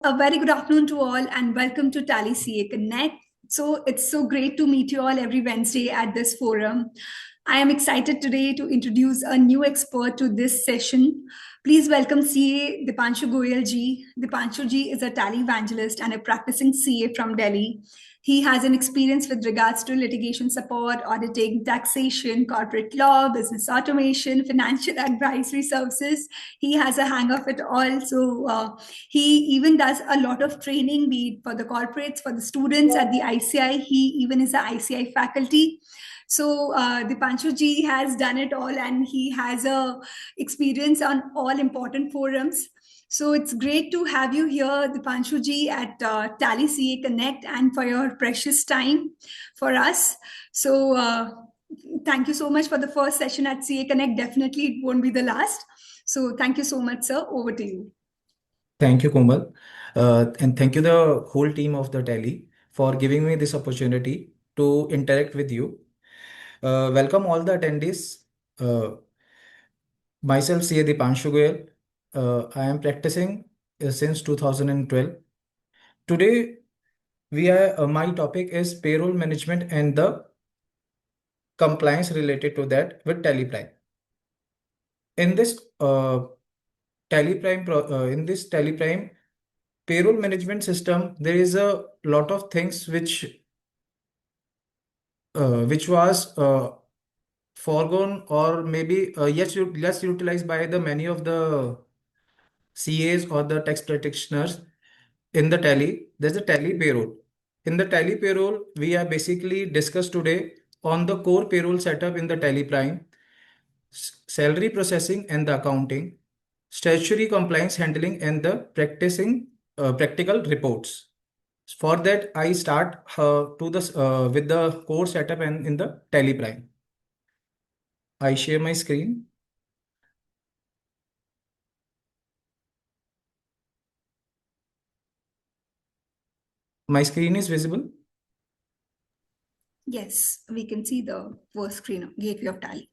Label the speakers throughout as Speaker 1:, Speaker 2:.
Speaker 1: A very good afternoon to all and welcome to Tally CA Connect. So it's so great to meet you all every Wednesday at this forum. I am excited today to introduce a new expert to this session. Please welcome CA Deepanshu Goel ji. Deepanshu ji is a Tally evangelist and a practicing CA from Delhi. He has an experience with regards to litigation support, auditing, taxation, corporate law, business automation, financial advisory services. He has a hang of it all. He even does a lot of training, be it for the corporates, for the students at the ICI. He even is a ICI faculty. Dipanshu ji has done it all, and he has a experience on all important forums. So it's great to have you here, Dipanshu ji, at Tally CA Connect, and for your precious time for us. Thank you so much for the first session at CA Connect. Definitely, it won't be the last. So thank you so much, sir. Over to you.
Speaker 2: Thank you, Komal. And thank you, the whole team of the Tally, for giving me this opportunity to interact with you. Welcome all the attendees. Myself, CA Deepanshu Goel. I am practicing since 2012. Today, my topic is payroll management and the compliance related to that with TallyPrime. In this TallyPrime payroll management system, there is a lot of things which was foregone or maybe less utilized by the many of the CAs or the tax practitioners in the Tally. There's a Tally payroll. In the Tally payroll, we are basically discussed today on the core payroll setup in the Tally Prime, salary processing and the accounting, statutory compliance handling, and the practical reports. For that, I start with the core setup and in the TallyPrime. I share my screen. My screen is visible.
Speaker 1: Yes, we can see the first screen of gateway of Tally.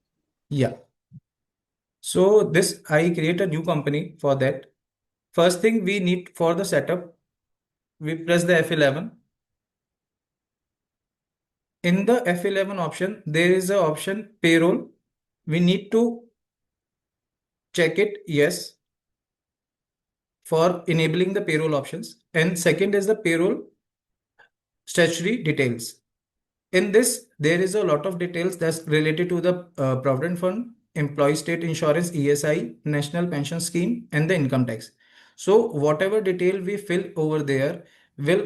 Speaker 2: Yeah. So this, I create a new company for that. First thing we need for the setup, we press the F11. In the F11 option, there is an option payroll. We need to check it yes for enabling the payroll options. And second is the payroll statutory details. In this, there is a lot of details that's related to the Provident Fund, Employee State Insurance, ESI, National Pension Scheme, and the income tax. So whatever detail we fill over there will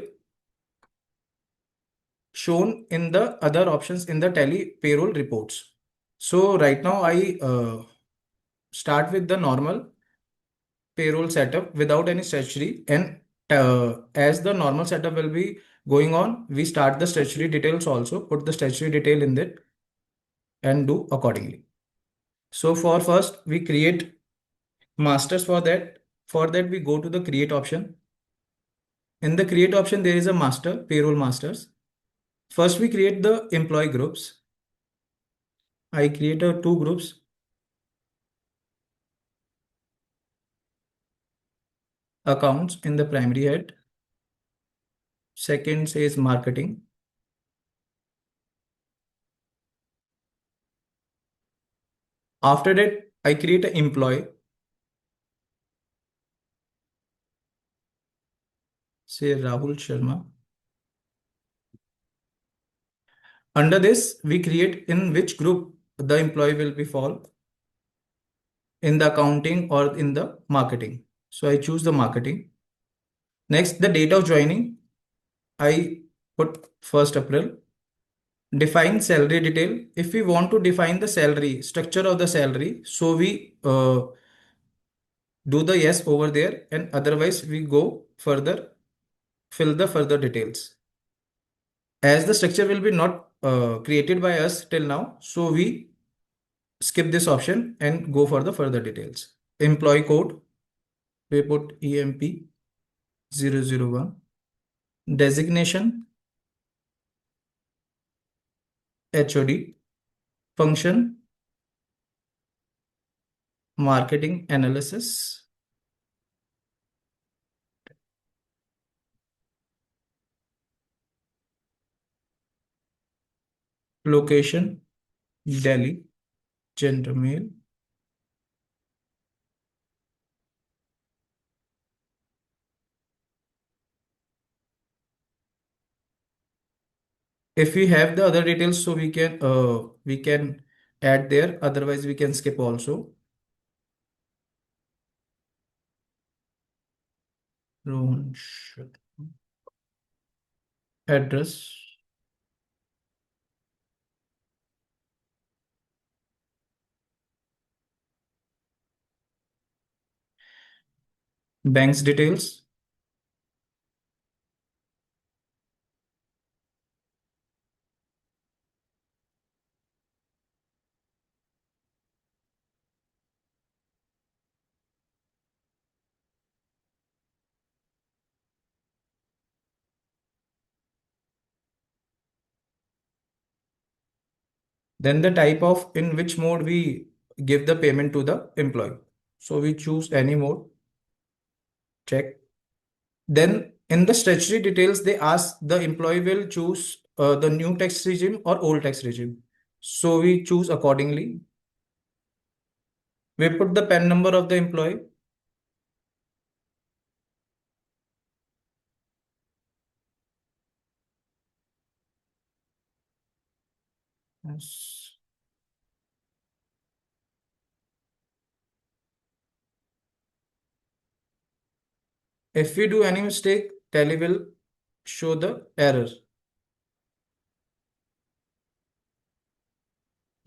Speaker 2: shown in the other options in the Tally payroll reports. So right now I start with the normal payroll setup without any statutory, and as the normal setup will be going on, we start the statutory details also, put the statutory detail in it and do accordingly. So for first we create masters for that. For that we go to the create option. In the create option there is a master, payroll masters. First we create the employee groups. I create two groups. Accounts in the primary head. Second says marketing. After that, I create an employee. Say Rahul Sharma. Under this, we create in which group the employee will be fall, in the accounting or in the marketing. So I choose the marketing. Next, the date of joining, I put 1st April. Define salary detail. If we want to define the salary, structure of the salary, so we do the yes over there, and otherwise we go further, fill the further details. As the structure will be not created by us till now, so we skip this option and go for the further details. Employee code, we put EMP 001. Designation, HOD. Function, marketing analysis. location, Delhi, gender male. If we have the other details, so we can add there. Otherwise, we can skip also. Rohan, address, bank's details, then the type of in which mode we give the payment to the employee. So we choose any mode, check. Then in the statutory details, they ask the employee will choose the new tax regime or old tax regime. So we choose accordingly. We put the PAN number of the employee. Yes. If we do any mistake, Tally will show the error.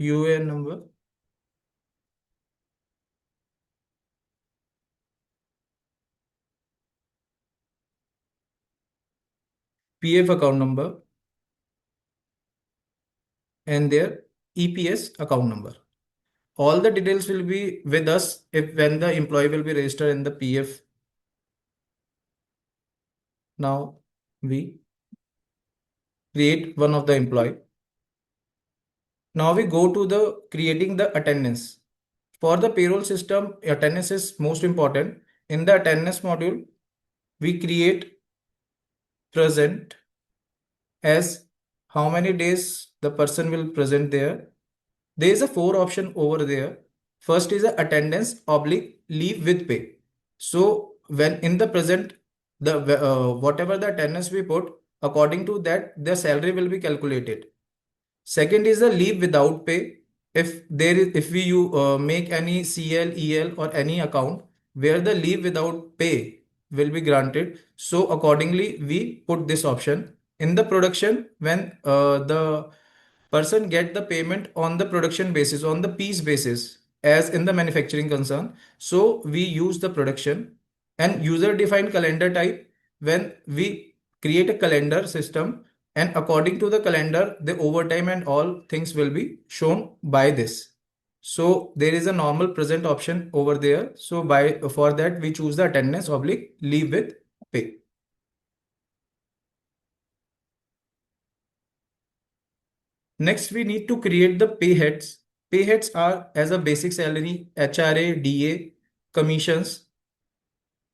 Speaker 2: UAN number, PF account number, and their EPS account number. All the details will be with us if when the employee will be registered in the PF. Now we create one of the employee. Now we go to the creating the attendance. For the payroll system, attendance is most important. In the attendance module, we create present as how many days the person will present there. There is a four option over there. First is a attendance oblique leave with pay. So when in the present, the whatever the attendance we put, according to that, the salary will be calculated. Second is a leave without pay. If we make any CL, EL or any account where the leave without pay will be granted, so accordingly we put this option. In the production, when the person get the payment on the production basis, on the piece basis, as in the manufacturing concern, so we use the production. And user defined calendar type, when we create a calendar system, and according to the calendar the overtime and all things will be shown by this. So there is a normal present option over there, so by for that we choose the attendance oblique leave with pay. Next we need to create the pay heads. Pay heads are as a basic salary, HRA, DA, commissions,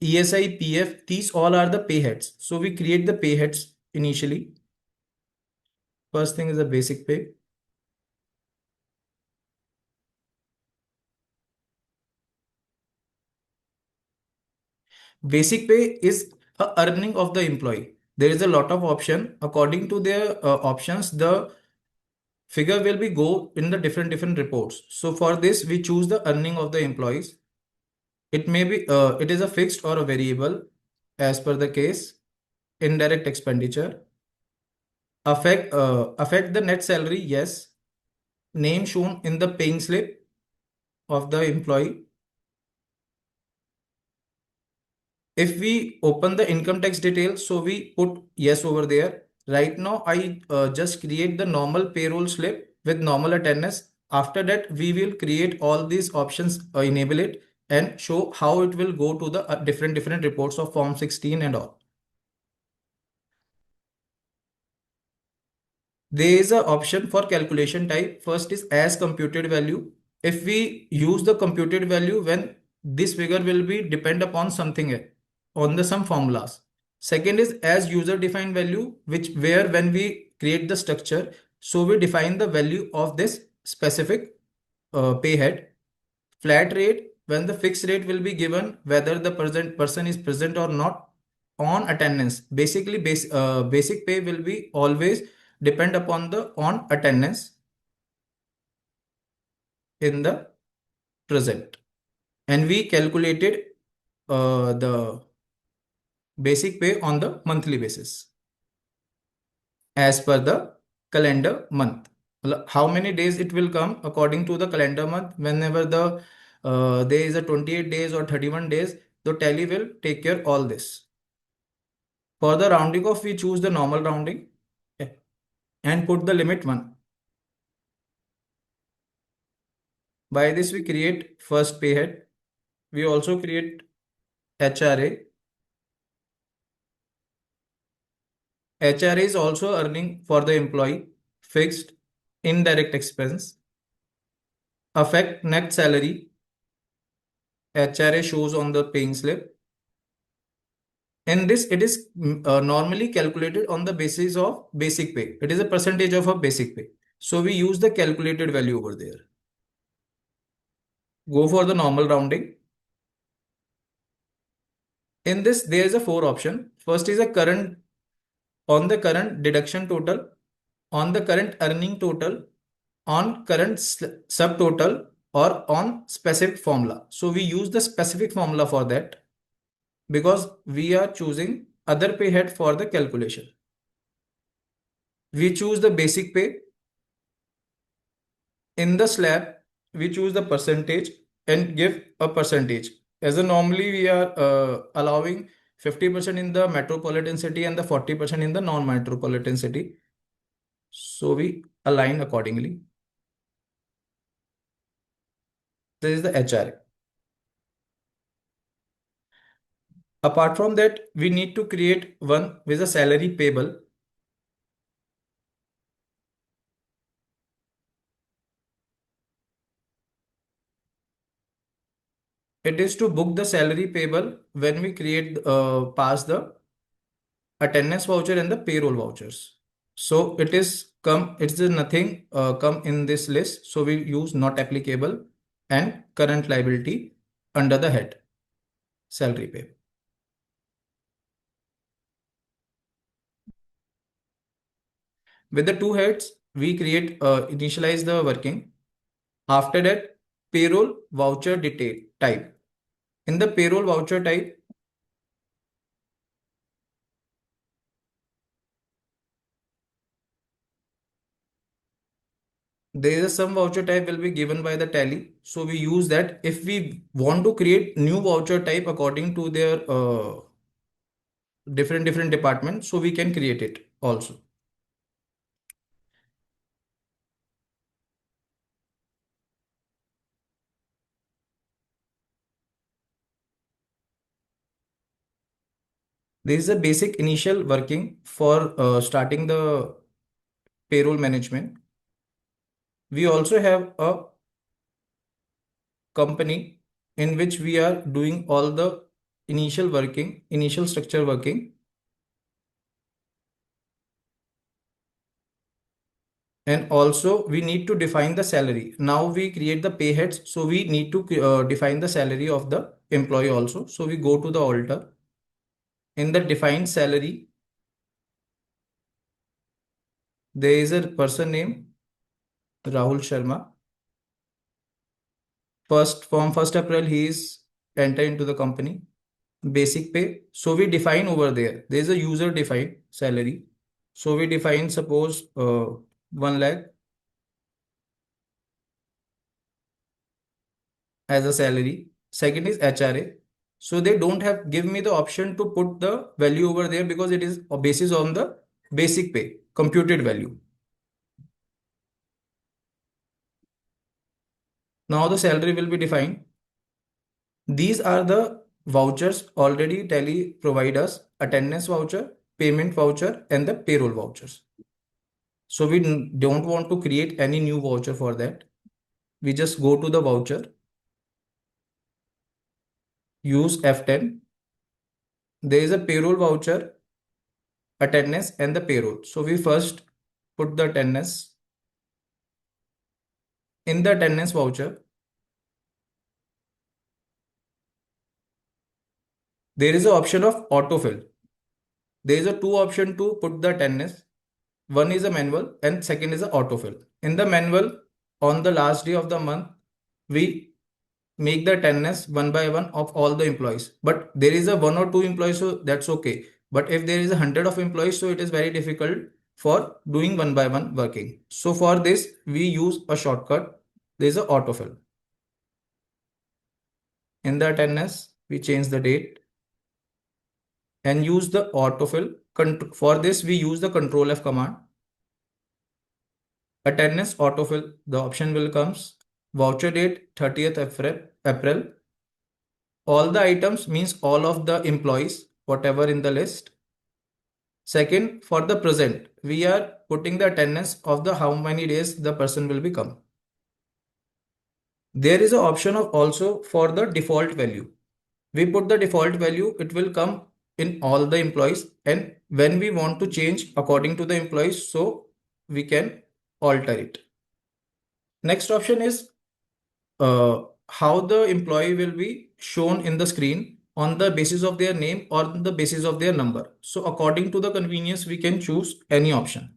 Speaker 2: ESI, PF, these all are the pay heads. So we create the pay heads initially. First thing is the basic pay. Basic pay is a earning of the employee. There is a lot of option. According to their options, the figure will be go in the different reports. So for this, we choose the earning of the employees. It may be it is a fixed or a variable as per the case. Indirect expenditure. Affect the net salary. Yes. Name shown in the paying slip of the employee. If we open the income tax details, so we put yes over there. Right now, I just create the normal payroll slip with normal attendance. After that, we will create all these options, enable it and show how it will go to the different reports of Form 16 and all. There is an option for calculation type. First is as computed value. If we use the computed value, when this figure will be depend upon something on the some formulas. Second is as user defined value, which where when we create the structure, So we define the value of this specific pay head. Flat rate, when the fixed rate will be given whether the person is present or not on attendance. Basically, basic pay will be always depend upon the on attendance in the present. And we calculated the basic pay on the monthly basis as per the calendar month. How many days it will come according to the calendar month? Whenever there is a 28 days or 31 days, the tally will take care all this. For the rounding off, we choose the normal rounding and put the limit 1. By this, we create first pay head. We also create HRA. HRA is also earning for the employee, fixed, indirect expense, affect net salary. HRA shows on the paying slip. In this, it is normally calculated on the basis of basic pay. It is a percentage of a basic pay. So we use the calculated value over there. Go for the normal rounding. In this, there is a 4 option. First is a current on the current deduction total, on the current earning total, on current subtotal, or on specific formula. So we use the specific formula for that because we are choosing other pay head for the calculation. We choose the basic pay. In the slab, we choose the percentage and give a percentage. As a normally we are allowing 50% in the metropolitan city and the 40% in the non-metropolitan city. So we align accordingly. This is the HRA. Apart from that, we need to create one with a salary payable. It is to book the salary payable when we create pass the attendance voucher and the payroll vouchers. So it's nothing come in this list. So we use not applicable and current liability under the head salary pay. With the two heads, we initialize the working. After that, payroll voucher detail type. In the payroll voucher type, there is some voucher type will be given by the tally. So we use that. If we want to create new voucher type according to their different departments, so we can create it also. This is a basic initial working for starting the payroll management. We also have a company in which we are doing all the initial structure working. And also we need to define the salary. Now we create the pay heads. So we need to define the salary of the employee also. So we go to the alter. In the defined salary, there is a person name, Rahul Sharma. From 1st April, he is enter into the company. Basic pay. So we define over there. There is a user defined salary. So we define suppose 1 lakh as a salary. Second is HRA. So they don't have give me the option to put the value over there because it is a basis on the basic pay, computed value. Now the salary will be defined. These are the vouchers already Tally provide us: attendance voucher, payment voucher, and the payroll vouchers. So we don't want to create any new voucher for that. We just go to the voucher, use F10. There is a payroll voucher, attendance, and the payroll. So we first put the attendance. In the attendance voucher, there is an option of autofill. There is a two option to put the attendance. One is a manual and second is a autofill. In the manual, on the last day of the month, we make the attendance one by one of all the employees. But there is a one or two employees, so that's okay. But if there is 100 of employees, so it is very difficult for doing one by one working. So for this, we use a shortcut. There is a autofill. In the attendance, we change the date and use the autofill. For this, we use the Control F command. Attendance autofill, the option will comes. Voucher date 30th April. All the items means all of the employees, whatever in the list. Second, for the present, we are putting the attendance of the how many days the person will become. There is an option of also for the default value. We put the default value, it will come in all the employees, and when we want to change according to the employees, so we can alter it. Next option is how the employee will be shown in the screen on the basis of their name or the basis of their number. So according to the convenience, we can choose any option.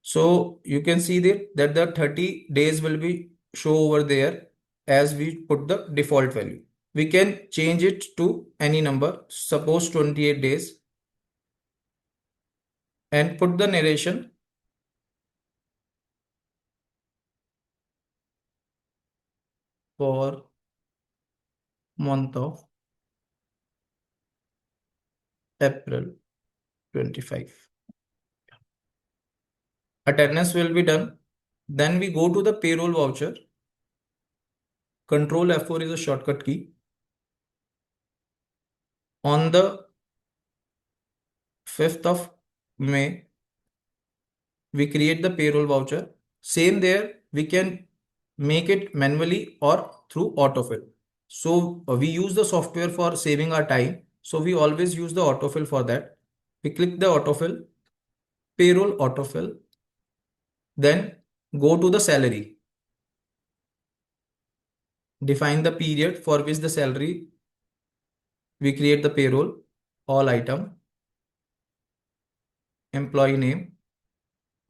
Speaker 2: So you can see that the 30 days will be show over there as we put the default value. We can change it to any number, suppose 28 days, and put the narration for month of April 25. Attendance will be done. Then we go to the payroll voucher. Control F4 is a shortcut key. On the 5th of May, we create the payroll voucher. Same there, we can make it manually or through autofill. So we use the software for saving our time. So we always use the autofill for that. We click the autofill, payroll autofill, then go to the salary. Define the period for which the salary, we create the payroll, all item, employee name.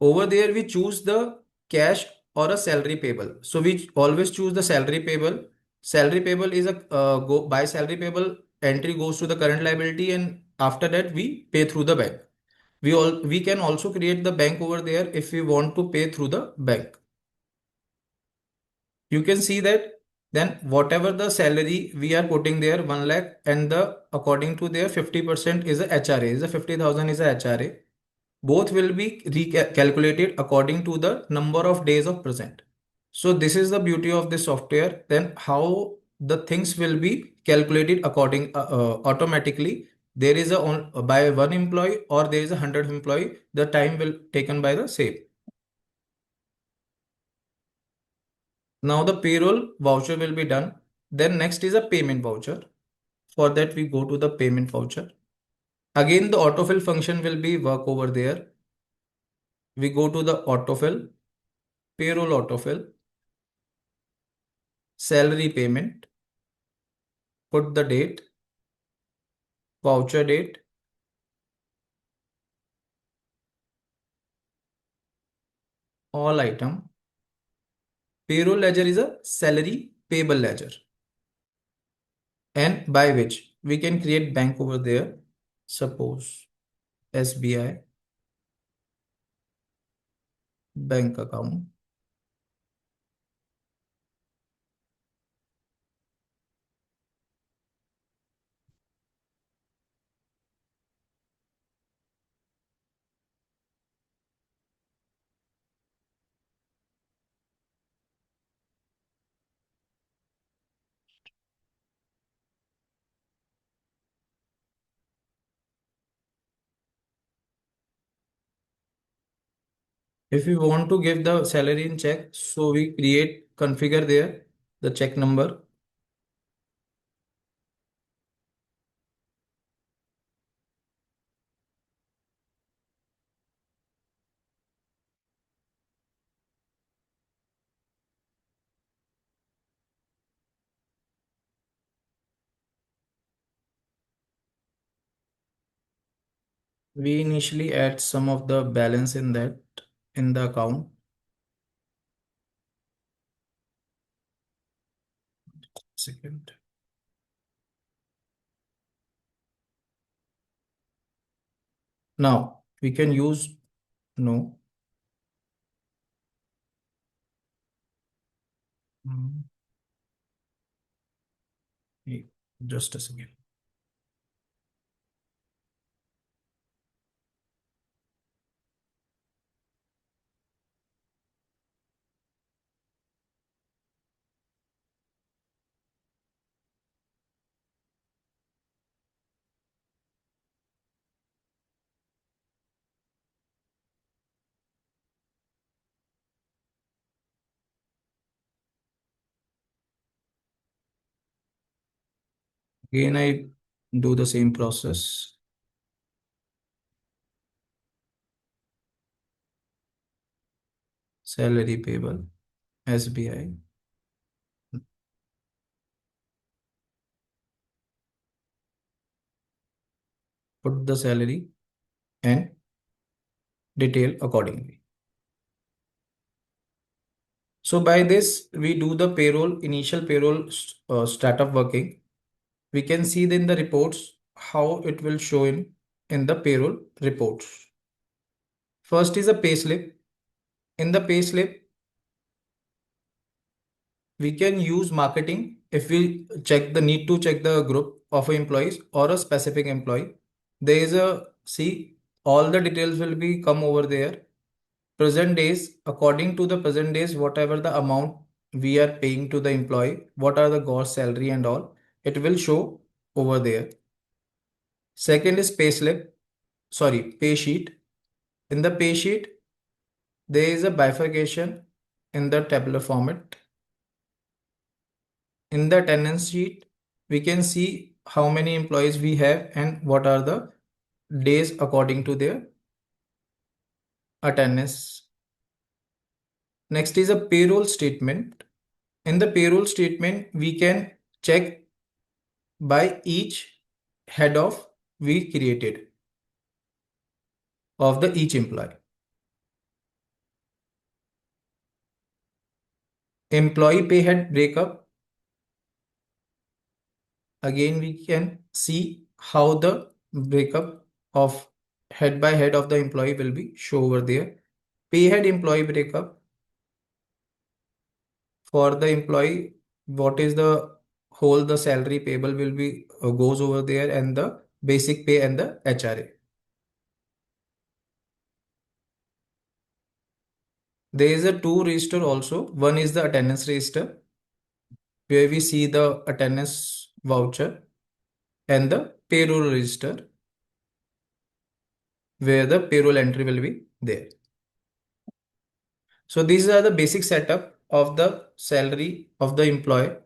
Speaker 2: Over there, we choose the cash or a salary payable. So we always choose the salary payable. Salary payable is a go by salary payable entry goes to the current liability, and after that we pay through the bank. We can also create the bank over there if we want to pay through the bank. You can see that then whatever the salary we are putting there 1 lakh, and the according to their 50% is a HRA, is a 50,000 is a HRA. Both will be recalculated according to the number of days of present. So this is the beauty of this software. Then how the things will be calculated according automatically. There is by one employee or there is 100 employee, the time will taken by the same. Now the payroll voucher will be done. Then next is a payment voucher. For that we go to the payment voucher. Again the autofill function will be work over there. We go to the autofill, payroll autofill, salary payment, put the date, voucher date, all item. Payroll ledger is a salary payable ledger, and by which we can create bank over there. Suppose SBI bank account. If we want to give the salary in check, so we create configure there the check number. We initially add some of the balance in that in the account. Second. Now we can use no. Mm, wait, just a second. Again, I do the same process. Salary payable, SBI. Put the salary and detail accordingly. So by this, we do the payroll, initial payroll startup working. We can see in the reports how it will show in the payroll reports. First is a payslip. In the payslip, we can use marketing if we check the need to check the group of employees or a specific employee. There is a see all the details will be come over there. Present days, according to the present days, whatever the amount we are paying to the employee, what are the gross salary and all, it will show over there. Second is payslip, sorry, pay sheet. In the pay sheet, there is a bifurcation in the tabular format. In the attendance sheet, we can see how many employees we have and what are the days according to their attendance. Next is a payroll statement. In the payroll statement, we can check by each head of we created of the each employee. Employee pay head breakup. Again, we can see how the breakup of head by head of the employee will be show over there. Pay head employee breakup for the employee, what is the whole the salary payable will be goes over there and the basic pay and the HRA. There is a two register also. One is the attendance register where we see the attendance voucher and the payroll register where the payroll entry will be there. So these are the basic setup of the salary of the employee.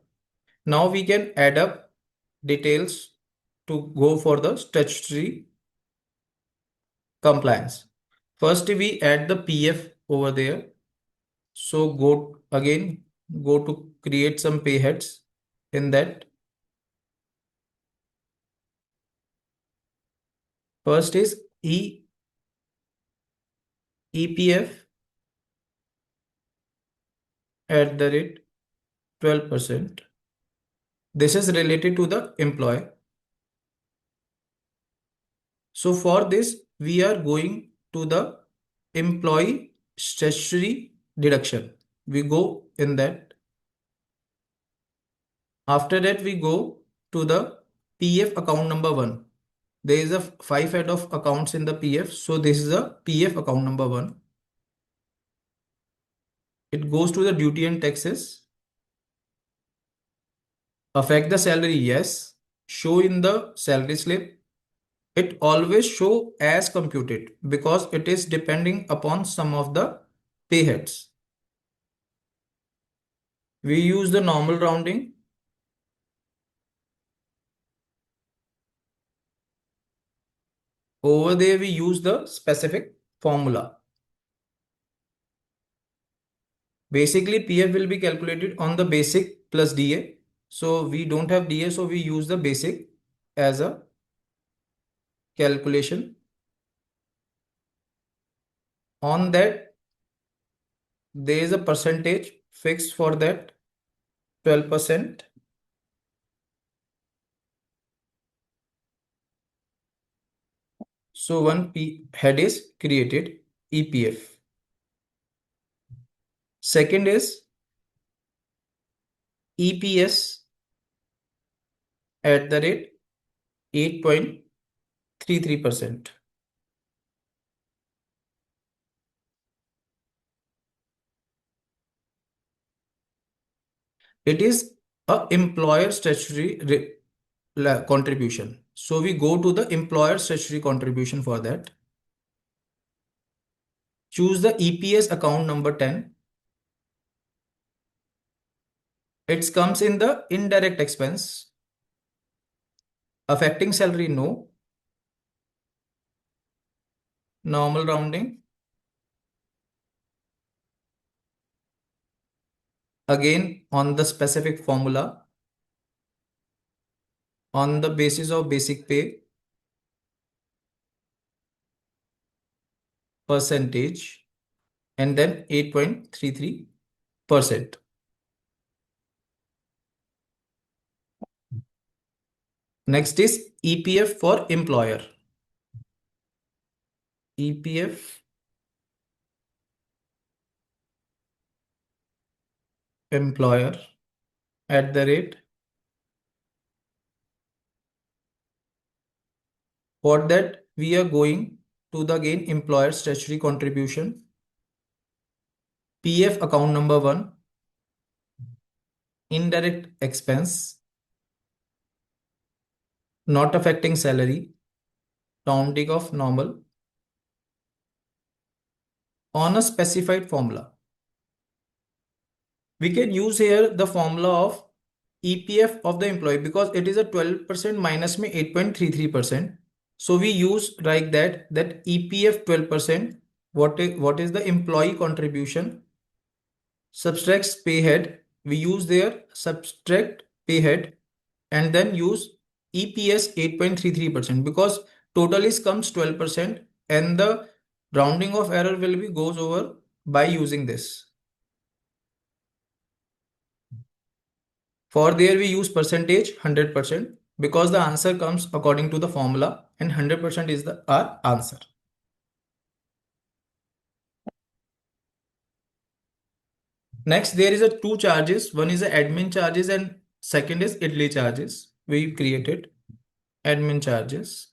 Speaker 2: Now we can add up details to go for the statutory compliance. First, we add the PF over there. So go again, go to create some pay heads in that. First is EPF at the rate 12%. This is related to the employee. So for this, we are going to the employee statutory deduction. We go in that. After that, we go to the PF account number 1. There is a 5 head of accounts in the PF. So this is a PF account number 1. It goes to the duty and taxes. Affect the salary, yes. Show in the salary slip. It always show as computed because it is depending upon some of the pay heads. We use the normal rounding. Over there, we use the specific formula. Basically, PF will be calculated on the basic plus DA. So we don't have DA, so we use the basic as a calculation. On that, there is a percentage fixed for that 12%. So one head is created, EPF. Second is EPS at the rate 8.33%. It is a employer statutory contribution. So we go to the employer statutory contribution for that. Choose the EPS account number 10. It comes in the indirect expense. Affecting salary, no. Normal rounding. Again, on the specific formula. On the basis of basic pay. Percentage. And then 8.33%. Next is EPF for employer. EPF employer at the rate. For that, we are going to the again employer statutory contribution. PF account number 1. Indirect expense. Not affecting salary. Rounding of normal. On a specified formula. We can use here the formula of EPF of the employee because it is a 12% minus में 8.33%. So we use like that EPF 12%. What is the employee contribution? Subtracts pay head. We use there subtract pay head and then use EPS 8.33% because total is comes 12% and the rounding of error will be goes over by using this. For there we use percentage 100% because the answer comes according to the formula and 100% is our answer. Next, there is a two charges. One is the admin charges and second is idli charges. We created admin charges.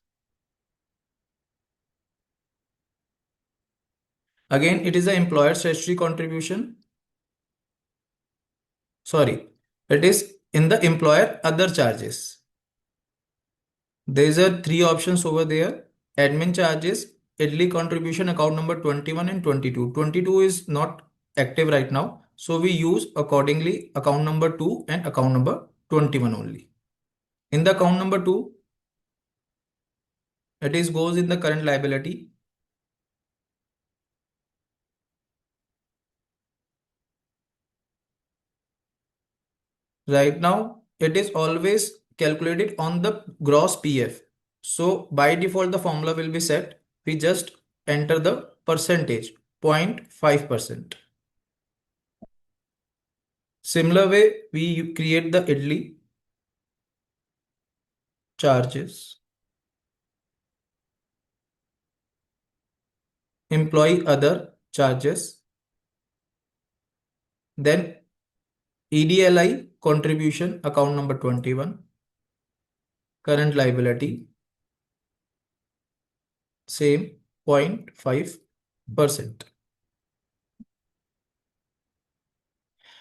Speaker 2: Again, it is the employer statutory contribution. Sorry, it is in the employer other charges. There is a three options over there. Admin charges, idli contribution account number 21 and 22. 22 is not active right now. So we use accordingly account number 2 and account number 21 only. In the account number 2, it is goes in the current liability. Right now, it is always calculated on the gross PF. So by default, the formula will be set. We just enter the percentage, 0.5%. Similar way, we create the idli charges, employee other charges, then EDLI contribution account number 21, current liability, same 0.5%.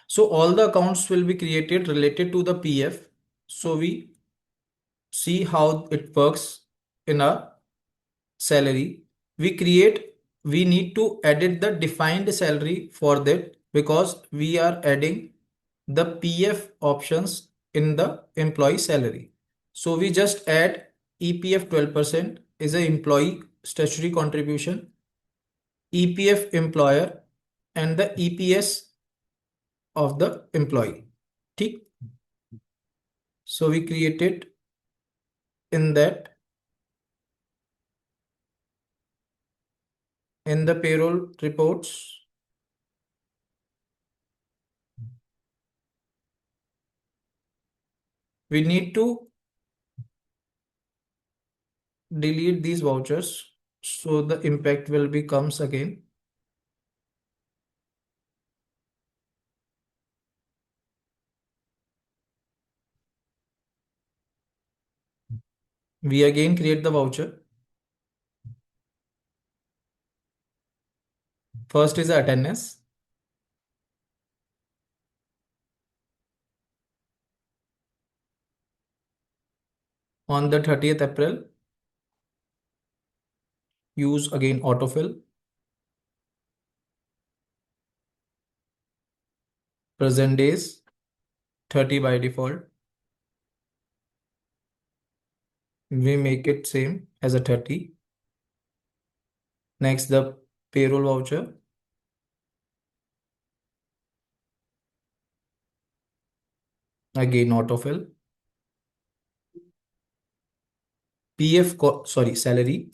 Speaker 2: So all the accounts will be created related to the PF. So we see how it works in our salary. We need to edit the defined salary for that because we are adding the PF options in the employee salary. So we just add EPF 12% is an employee statutory contribution, EPF employer and the EPS of the employee. ठीक? So we created in that in the payroll reports, we need to delete these vouchers so the impact will be comes again. We again create the voucher. First is attendance. On the 30th April, use again autofill. Present days 30 by default. We make it same as a 30. Next, the payroll voucher. Again autofill. Salary.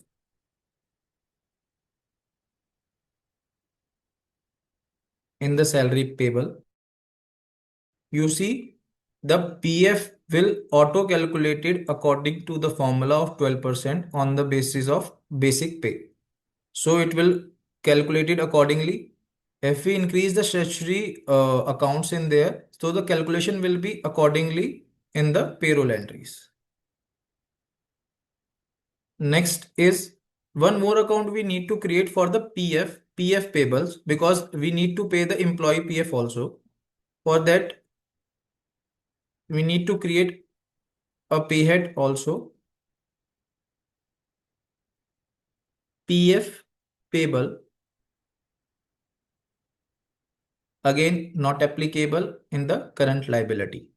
Speaker 2: In the salary payable, you see the PF will auto calculated according to the formula of 12% on the basis of basic pay. So it will calculate it accordingly. If we increase the statutory accounts in there, so the calculation will be accordingly in the payroll entries. Next is one more account we need to create for the PF payables, because we need to pay the employee PF also. For that, we need to create a payhead also. PF payable, again not applicable in the current liability.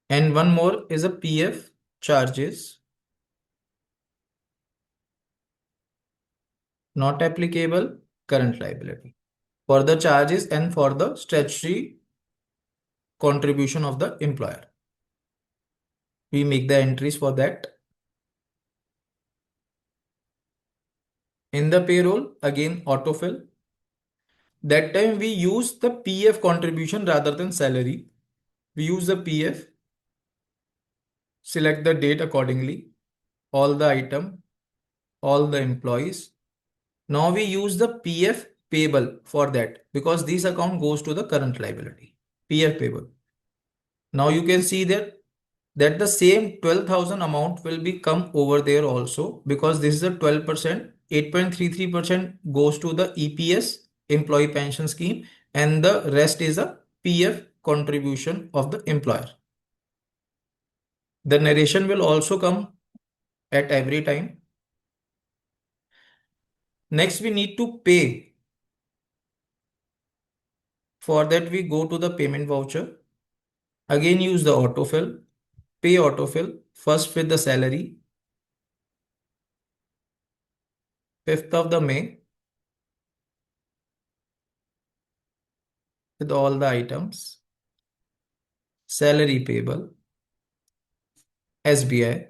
Speaker 2: And one more is a PF charges, not applicable current liability. For the charges and for the statutory contribution of the employer, we make the entries for that. In the payroll, again autofill. That time we use the PF contribution rather than salary. We use the PF, select the date accordingly, all the item, all the employees. Now we use the PF payable for that, because this account goes to the current liability, PF payable. Now you can see that the same 12,000 amount will be come over there also, because this is a 12%, 8.33% goes to the EPS, employee pension scheme, and the rest is a PF contribution of the employer. The narration will also come at every time. Next, we need to pay. For that, we go to the payment voucher. Again, use the autofill, pay autofill, first with the salary, 5th of the May, with all the items, salary payable, SBI.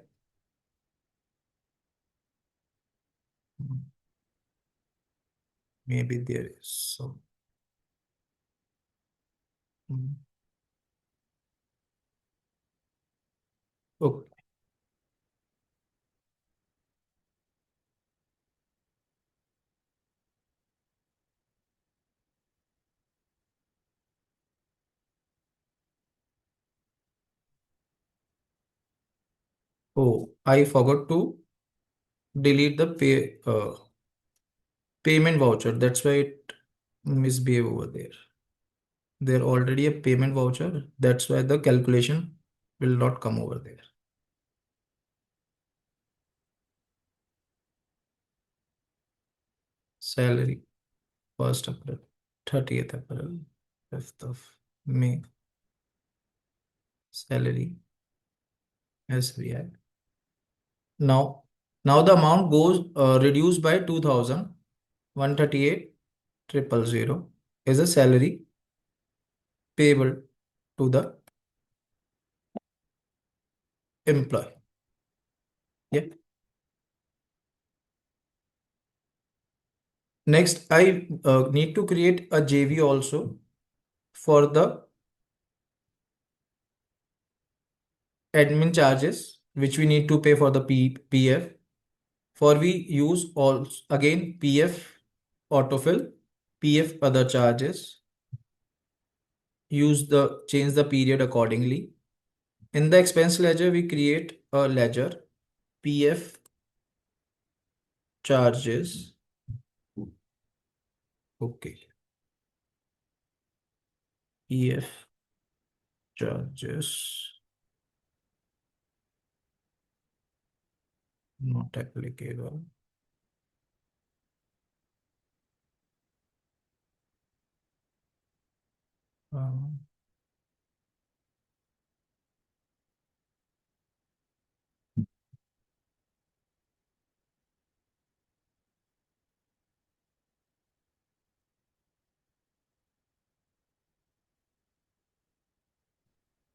Speaker 2: Maybe there is some. Okay. Oh, I forgot to delete the payment voucher. That's why it misbehave over there. There already a payment voucher. That's why the calculation will not come over there. Salary, 1st April, 30th April, 5th of May, salary, SBI. Now the amount goes reduced by 2,000, 138,000 is a salary payable to the employee. Yeah. Next, I need to create a JV also for the admin charges, which we need to pay for the PF. For we use all again PF autofill, PF other charges, use the change the period accordingly. In the expense ledger, we create a ledger PF charges. Okay. PF charges not applicable. Um,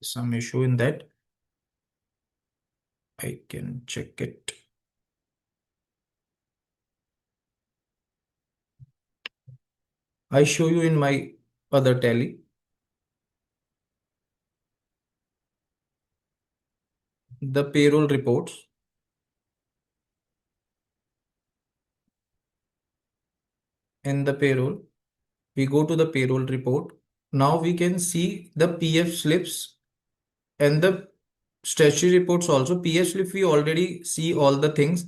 Speaker 2: some issue in that. I can check it. I show you in my other tally. The payroll reports. In the payroll, we go to the payroll report. Now we can see the PF slips and the statutory reports also. PF slip, we already see all the things.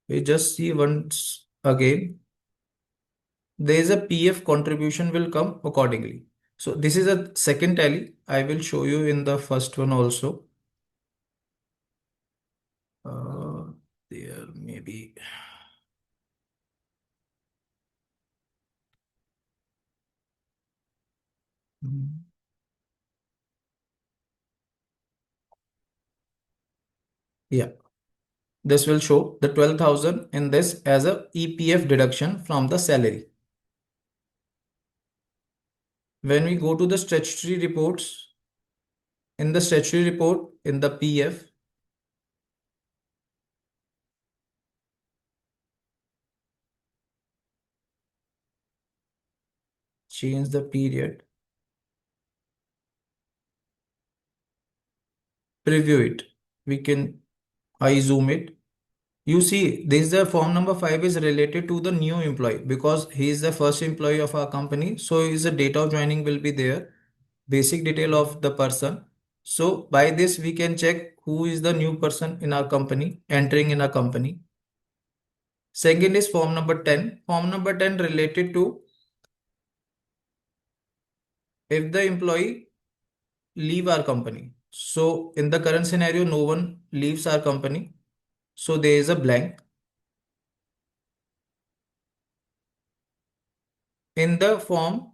Speaker 2: We just see once again. There is a PF contribution will come accordingly. So this is a second tally. I will show you in the first one also. Uh, there maybe. Hmm. Yeah, this will show the 12,000 in this as a EPF deduction from the salary. When we go to the statutory reports, in the statutory report, in the PF, change the period, preview it. We can, I zoom it. You see, this the form number 5 is related to the new employee because he is the first employee of our company. So his date of joining will be there, basic detail of the person. So by this, we can check who is the new person in our company, entering in our company. Second is form number 10. Form number 10 related to if the employee leave our company. So in the current scenario, no one leaves our company. So there is a blank. In the form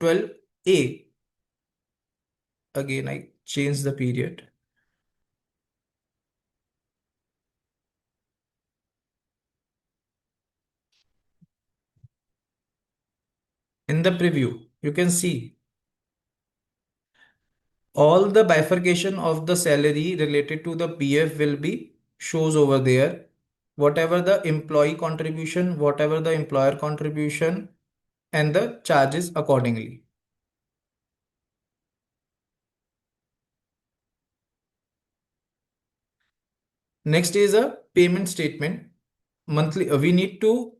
Speaker 2: 12A, again I change the period. In the preview, you can see all the bifurcation of the salary related to the PF will be shows over there. Whatever the employee contribution, whatever the employer contribution, and the charges accordingly. Next is a payment statement. Monthly, we need to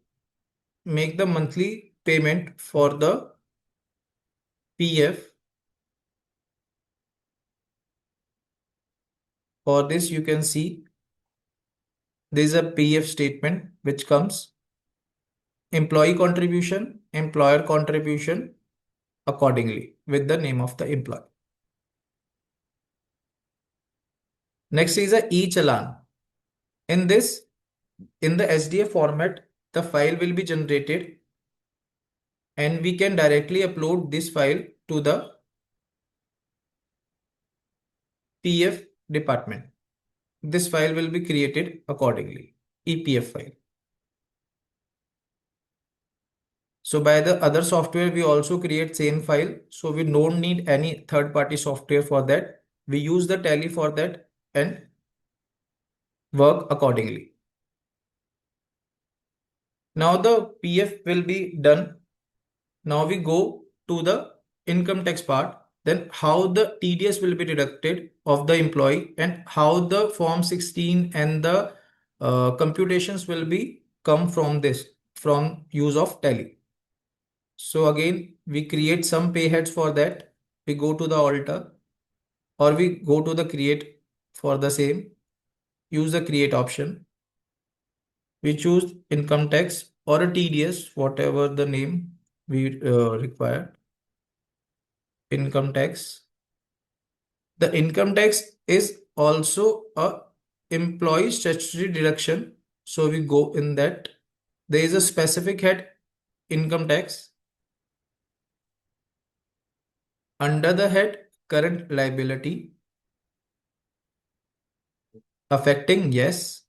Speaker 2: make the monthly payment for the PF. For this, you can see there is a PF statement which comes employee contribution, employer contribution accordingly with the name of the employee. Next is a e-challan. In this, in the SDF format, the file will be generated and we can directly upload this file to the PF department. This file will be created accordingly, EPF file. So by the other software, we also create same file. So we don't need any third-party software for that. We use the Tally for that and work accordingly. Now the PF will be done. Now we go to the income tax part. Then how the TDS will be deducted of the employee and how the Form 16 and the computations will be come from this from use of Tally. So again, we create some pay heads for that. We go to the alter or we go to the create for the same. Use the create option. We choose income tax or a TDS, whatever the name we require. Income tax. The income tax is also a employee statutory deduction. So we go in that. There is a specific head income tax. Under the head current liability affecting yes.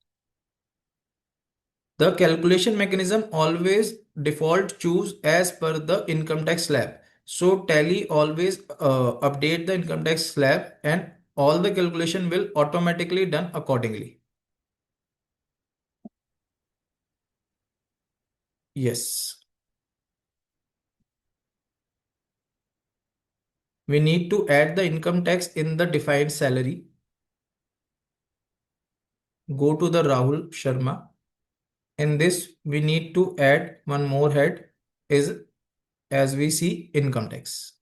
Speaker 2: The calculation mechanism always default choose as per the income tax slab. So Tally always update the income tax slab and all the calculation will automatically done accordingly. Yes. We need to add the income tax in the defined salary. Go to the Rahul Sharma. In this, we need to add one more head is as we see income tax.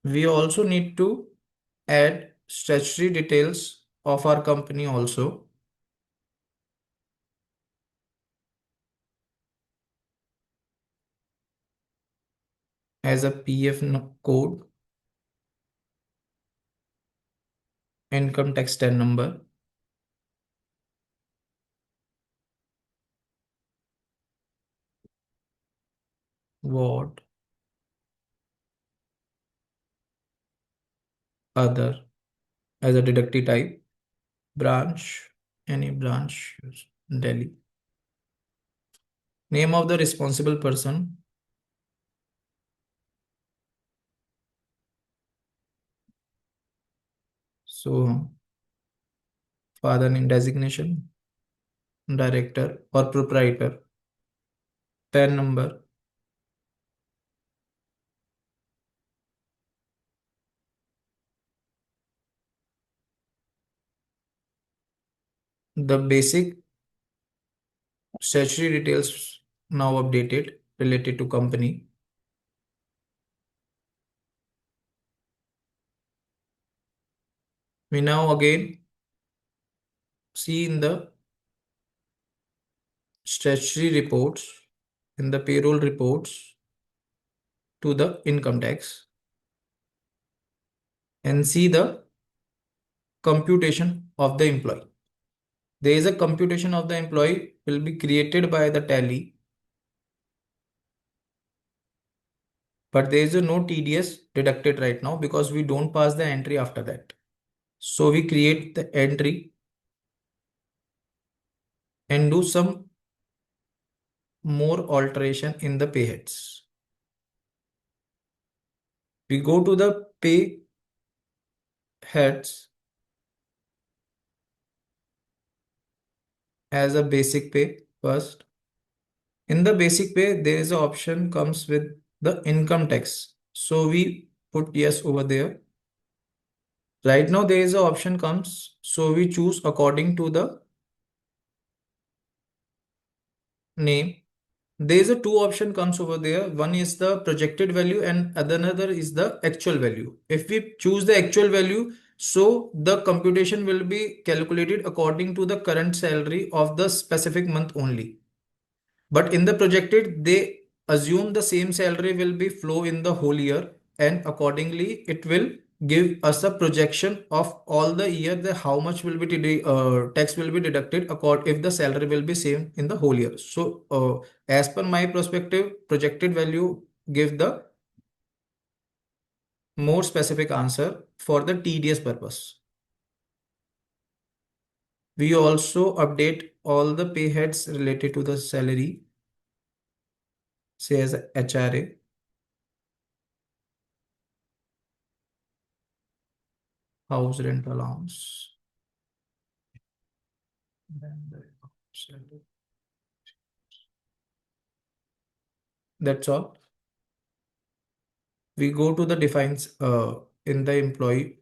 Speaker 2: We also need to add statutory details of our company also as a PF code, income tax 10 number, what, other as a deductive type, branch, any branch, Delhi. Name of the responsible person, so father name designation, director or proprietor, PAN number, the basic statutory details now updated related to company. We now again see in the statutory reports, in the payroll reports to the income tax and see the computation of the employee. There is a computation of the employee will be created by the Tally, but there is a no TDS deducted right now because we don't pass the entry after that. So we create the entry and do some more alteration in the pay heads. We go to the pay heads as a basic pay first. In the basic pay, there is an option comes with the income tax. So we put yes over there. Right now there is an option comes. So we choose according to the name. There is a two option comes over there. One is the projected value and another is the actual value. If we choose the actual value, so the computation will be calculated according to the current salary of the specific month only. But in the projected, they assume the same salary will be flow in the whole year, and accordingly, it will give us a projection of all the year the how much will be tax will be deducted if the salary will be same in the whole year. So, as per my perspective, projected value give the more specific answer for the TDS purpose. We also update all the pay heads related to the salary, say as a HRA. house rent allowance. Then the salary. That's all. We go to the defines in the employee.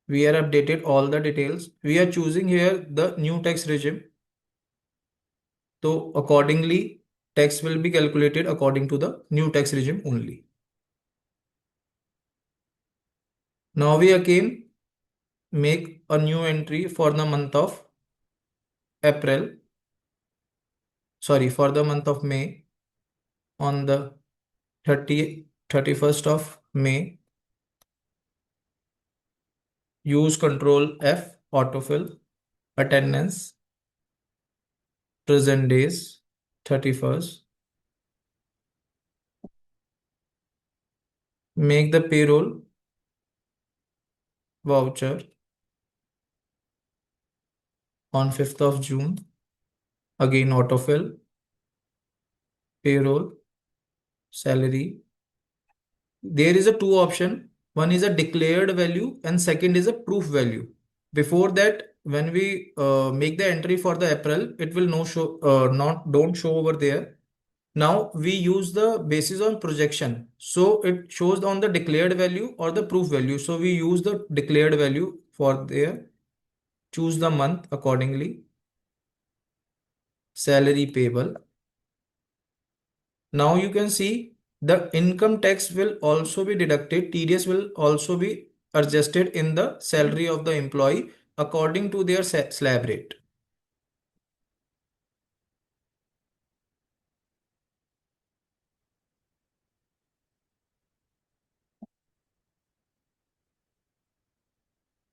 Speaker 2: We are updated all the details. We are choosing here the new tax regime. So accordingly, tax will be calculated according to the new tax regime only. Now we again make a new entry for the month of April. Sorry, for the month of May on the 31st of May. Use Control F, autofill, attendance, present days, 31st. Make the payroll voucher on 5th of June. Again, autofill, payroll, salary. There is a two option. One is a declared value and second is a proof value. Before that, when we make the entry for the April, it will no show, don't show over there. Now we use the basis on projection. So it shows on the declared value or the proof value. So we use the declared value for there. Choose the month accordingly. Salary payable. Now you can see the income tax will also be deducted. TDS will also be adjusted in the salary of the employee according to their slab rate.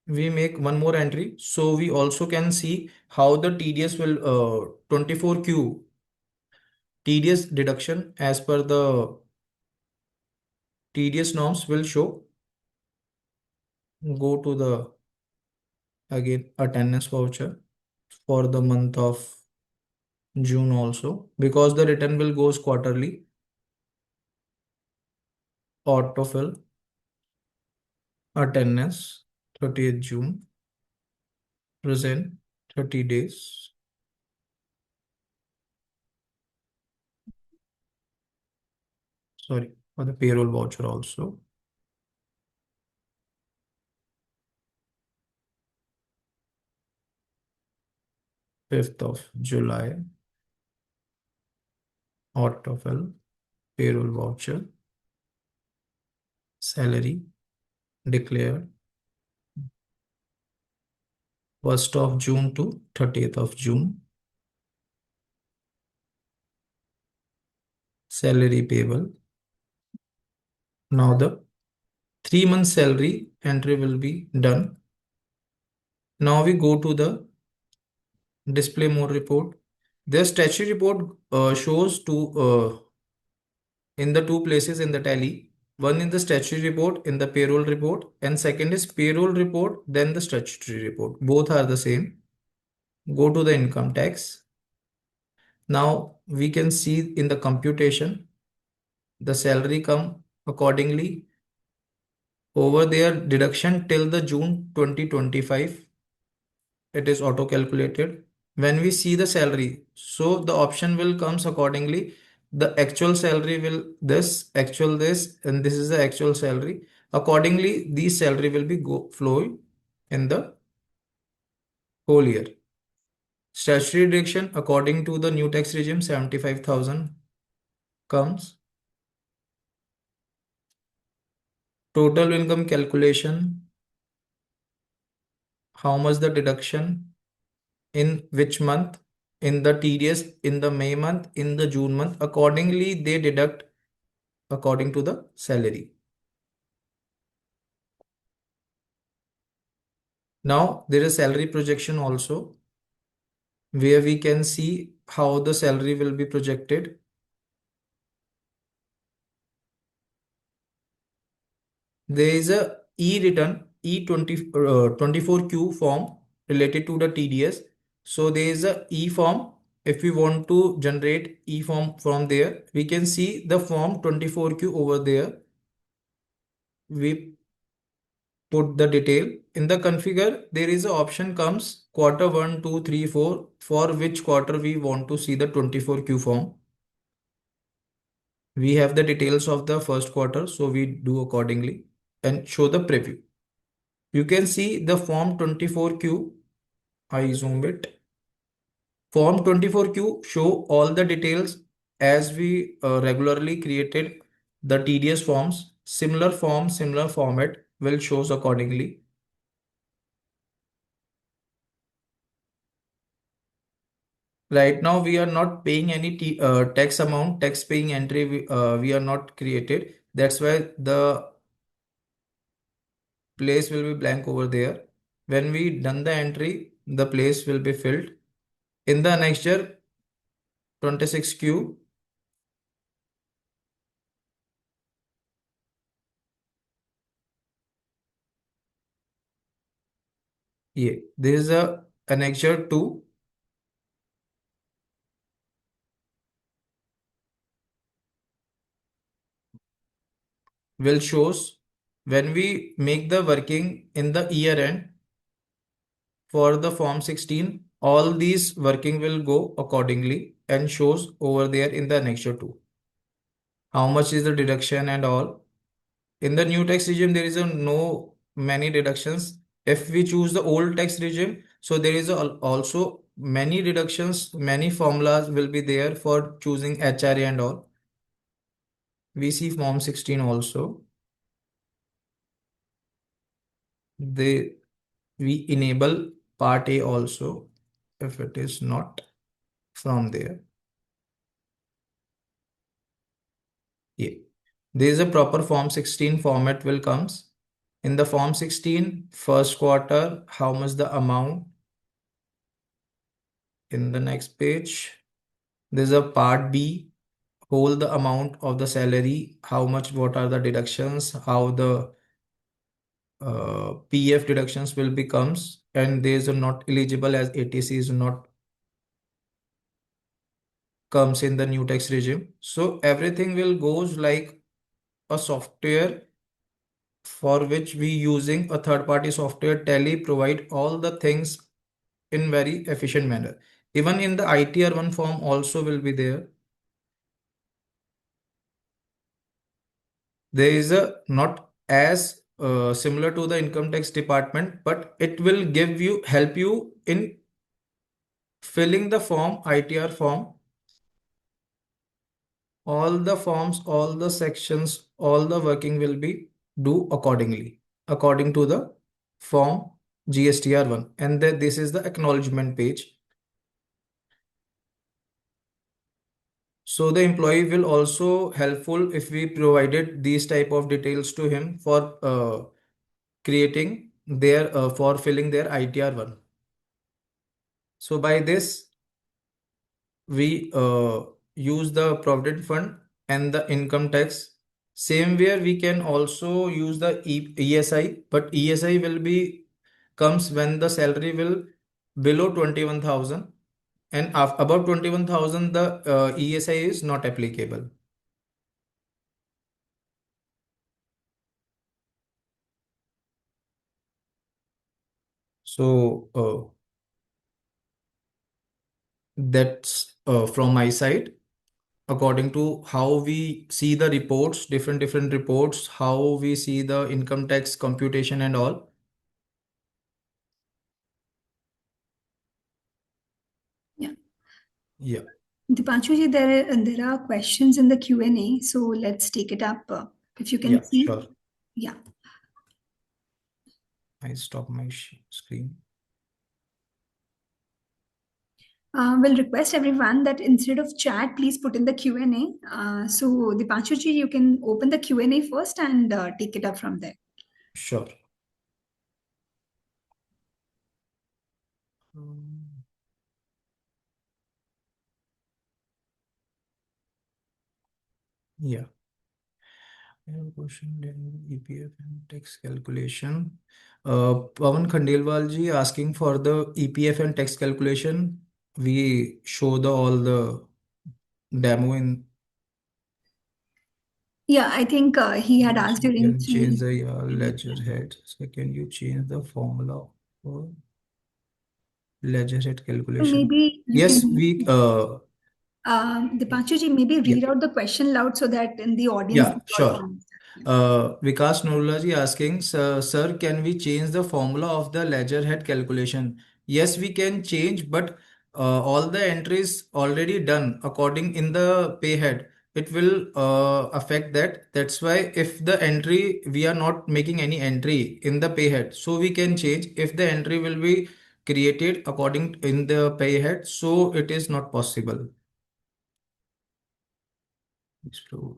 Speaker 2: We make one more entry. So we also can see how the TDS will 24Q TDS deduction as per the TDS norms will show. Go to the again attendance voucher for the month of June also because the return will goes quarterly. Autofill attendance 30th June present 30 days. Sorry for the payroll voucher also. 5th of July autofill payroll voucher salary declared 1st of June to 30th of June. Salary payable. Now the 3 month salary entry will be done. Now we go to the display more report. The statutory report shows in the two places in the tally. One in the statutory report in the payroll report and second is payroll report then the statutory report. Both are the same. Go to the income tax. Now we can see in the computation the salary come accordingly. Over there deduction till the June 2025 it is auto calculated. When we see the salary, so the option will comes accordingly. The actual salary will this, actual this, and this is the actual salary. Accordingly, these salary will be flowing in the whole year. Statutory deduction according to the new tax regime 75,000 comes. Total income calculation, how much the deduction, in which month, in the TDS, in the May month, in the June month. Accordingly, they deduct according to the salary. Now, there is salary projection also, where we can see how the salary will be projected. There is a e-return, E24Q form related to the TDS. So there is a e-form. If we want to generate e-form from there, we can see the form 24Q over there. We put the detail. In the configure, there is an option comes quarter 1, 2, 3, 4, for which quarter we want to see the 24Q form. We have the details of the first quarter, so we do accordingly and show the preview. You can see the form 24Q. I zoom it. Form 24Q show all the details as we regularly created the TDS forms. Similar form, similar format will shows accordingly. Right now, we are not paying any tax amount, tax paying entry. We are not created. That's why the place will be blank over there. When we done the entry, the place will be filled. In the annexure 26Q, yeah, there is a annexure 2 will shows when we make the working in the year end for the form 16, all these working will go accordingly and shows over there in the annexure 2. How much is the deduction and all. In the new tax regime, there is a no many deductions. If we choose the old tax regime, so there is also many deductions, many formulas will be there for choosing HRA and all. We see form 16 also. They we enable part A also if it is not from there. Yeah. There is a proper form 16 format will comes. In the form 16, first quarter, how much the amount. In the next page, there's a part B, whole the amount of the salary, how much, what are the deductions, how the PF deductions will becomes, and these are not eligible as ATC is not comes in the new tax regime. So everything will goes like a software for which we using a third party software. Tally provide all the things in very efficient manner. Even in the ITR1 form also will be there. There is a not as similar to the income tax department, but it will give you help you in filling the form ITR form. All the forms, all the sections, all the working will be do accordingly according to the form GSTR1, and then this is the acknowledgement page. So the employee will also helpful if we provided these type of details to him for creating their for filling their ITR1. So by this we use the provident fund and the income tax. Same where we can also use the ESI, but ESI will be comes when the salary will below 21,000, and above 21,000 the ESI is not applicable. So that's from my side. According to how we see the reports, different reports, how we see the income tax computation and all.
Speaker 1: Yeah.
Speaker 2: Yeah.
Speaker 1: Dipanshu ji, there are questions in the Q&A, so let's take it up. If you can
Speaker 2: Yeah,
Speaker 1: see.
Speaker 2: sure.
Speaker 1: Yeah.
Speaker 2: I stop my screen.
Speaker 1: We'll request everyone that instead of chat, please put in the Q&A. So Dipanshu ji, you can open the Q&A first and take it up from there.
Speaker 2: Sure. Um, yeah. I have a question regarding EPF and tax calculation. Pawan Khandelwal ji asking for the EPF and tax calculation. We show the all the demo in.
Speaker 1: Yeah, I think he had
Speaker 2: Yes,
Speaker 1: asked
Speaker 2: we
Speaker 1: during
Speaker 2: can change
Speaker 1: the.
Speaker 2: the ledger head. Second, you change the formula for ledger head calculation.
Speaker 1: Maybe you
Speaker 2: Yes,
Speaker 1: can,
Speaker 2: we
Speaker 1: Dipanshu ji, maybe
Speaker 2: yeah.
Speaker 1: read out the question loud so that in the audience
Speaker 2: Yeah,
Speaker 1: they also
Speaker 2: sure.
Speaker 1: understand. Yeah.
Speaker 2: Vikas Nurulaji asking, sir, can we change the formula of the ledger head calculation? Yes, we can change, but all the entries already done according in the pay head. It will affect that. That's why if the entry, we are not making any entry in the pay head, so we can change. If the entry will be created according in the pay head, so it is not possible.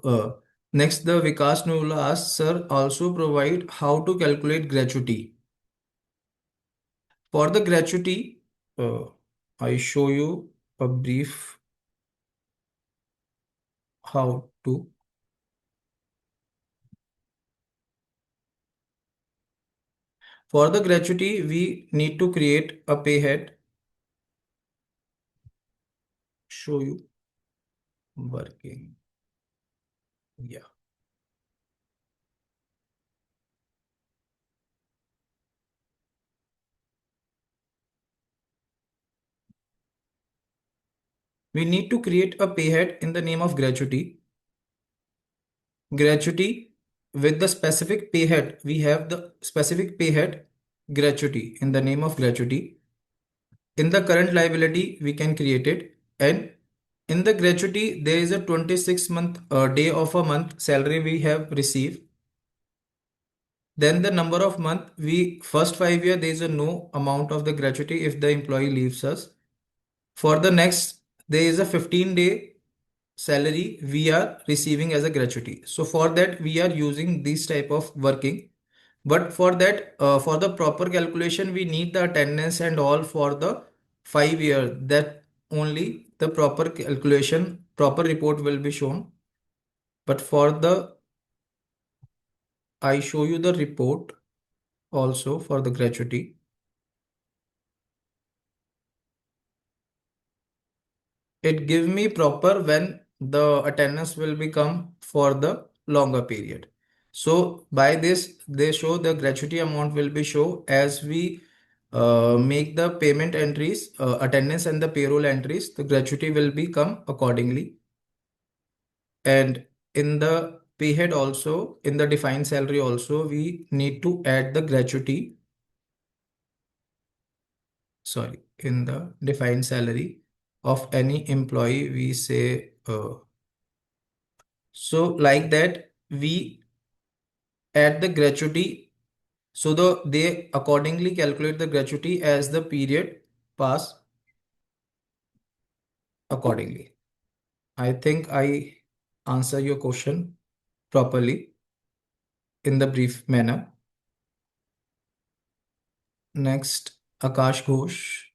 Speaker 2: Uh, Next, the Vikas Nula asks, sir, also provide how to calculate gratuity. For the gratuity, I show you a brief how to. For the gratuity, we need to create a pay head. Show you working. Yeah. We need to create a pay head in the name of gratuity. Gratuity with the specific pay head. We have the specific pay head gratuity in the name of gratuity. In the current liability, we can create it. And in the gratuity, there is a 26 month day of a month salary we have received. Then the number of month we first 5 year there is a no amount of the gratuity if the employee leaves us. For the next, there is a 15-day salary we are receiving as a gratuity. So for that, we are using this type of working. But for that, for the proper calculation, we need the attendance and all for the 5 year. That only the proper calculation, proper report will be shown. But for the, I show you the report also for the gratuity. It give me proper when the attendance will become for the longer period. So by this, they show the gratuity amount will be show as we make the payment entries, attendance and the payroll entries, the gratuity will become accordingly. And in the pay head also, in the defined salary also, we need to add the gratuity. Sorry, in the defined salary of any employee, we say so like that we add the gratuity. So they accordingly calculate the gratuity as the period pass accordingly. I think I answer your question properly in the brief manner. Next, Akash Ghosh.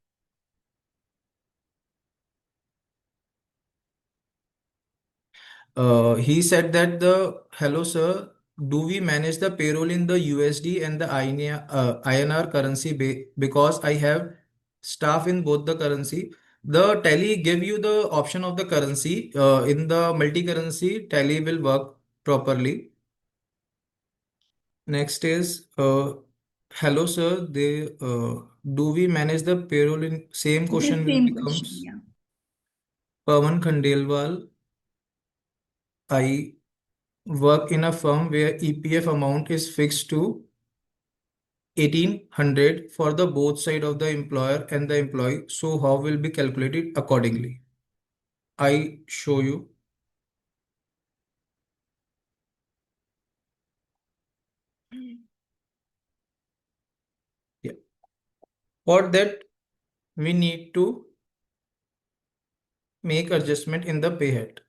Speaker 2: He said that the hello sir, do we manage the payroll in the USD and the INR currency because I have staff in both the currency. The Tally give you the option of the currency. In the multi-currency, Tally will work properly. Next is hello sir, they do we manage the payroll in same
Speaker 1: It is
Speaker 2: question will
Speaker 1: same question.
Speaker 2: becomes
Speaker 1: Yeah.
Speaker 2: Pawan Khandelwal. I work in a firm where EPF amount is fixed to 1800 for the both side of the employer and the employee. So how will be calculated accordingly? I show you. Yeah. For that, we need to make adjustment in the pay head.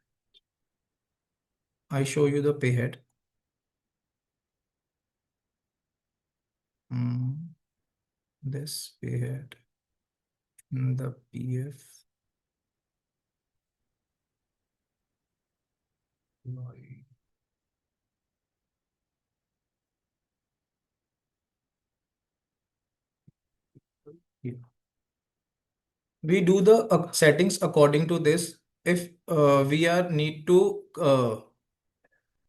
Speaker 2: I show you the pay head. Hmm, this pay head in the PF. Yeah. We do the settings according to this. If we are need to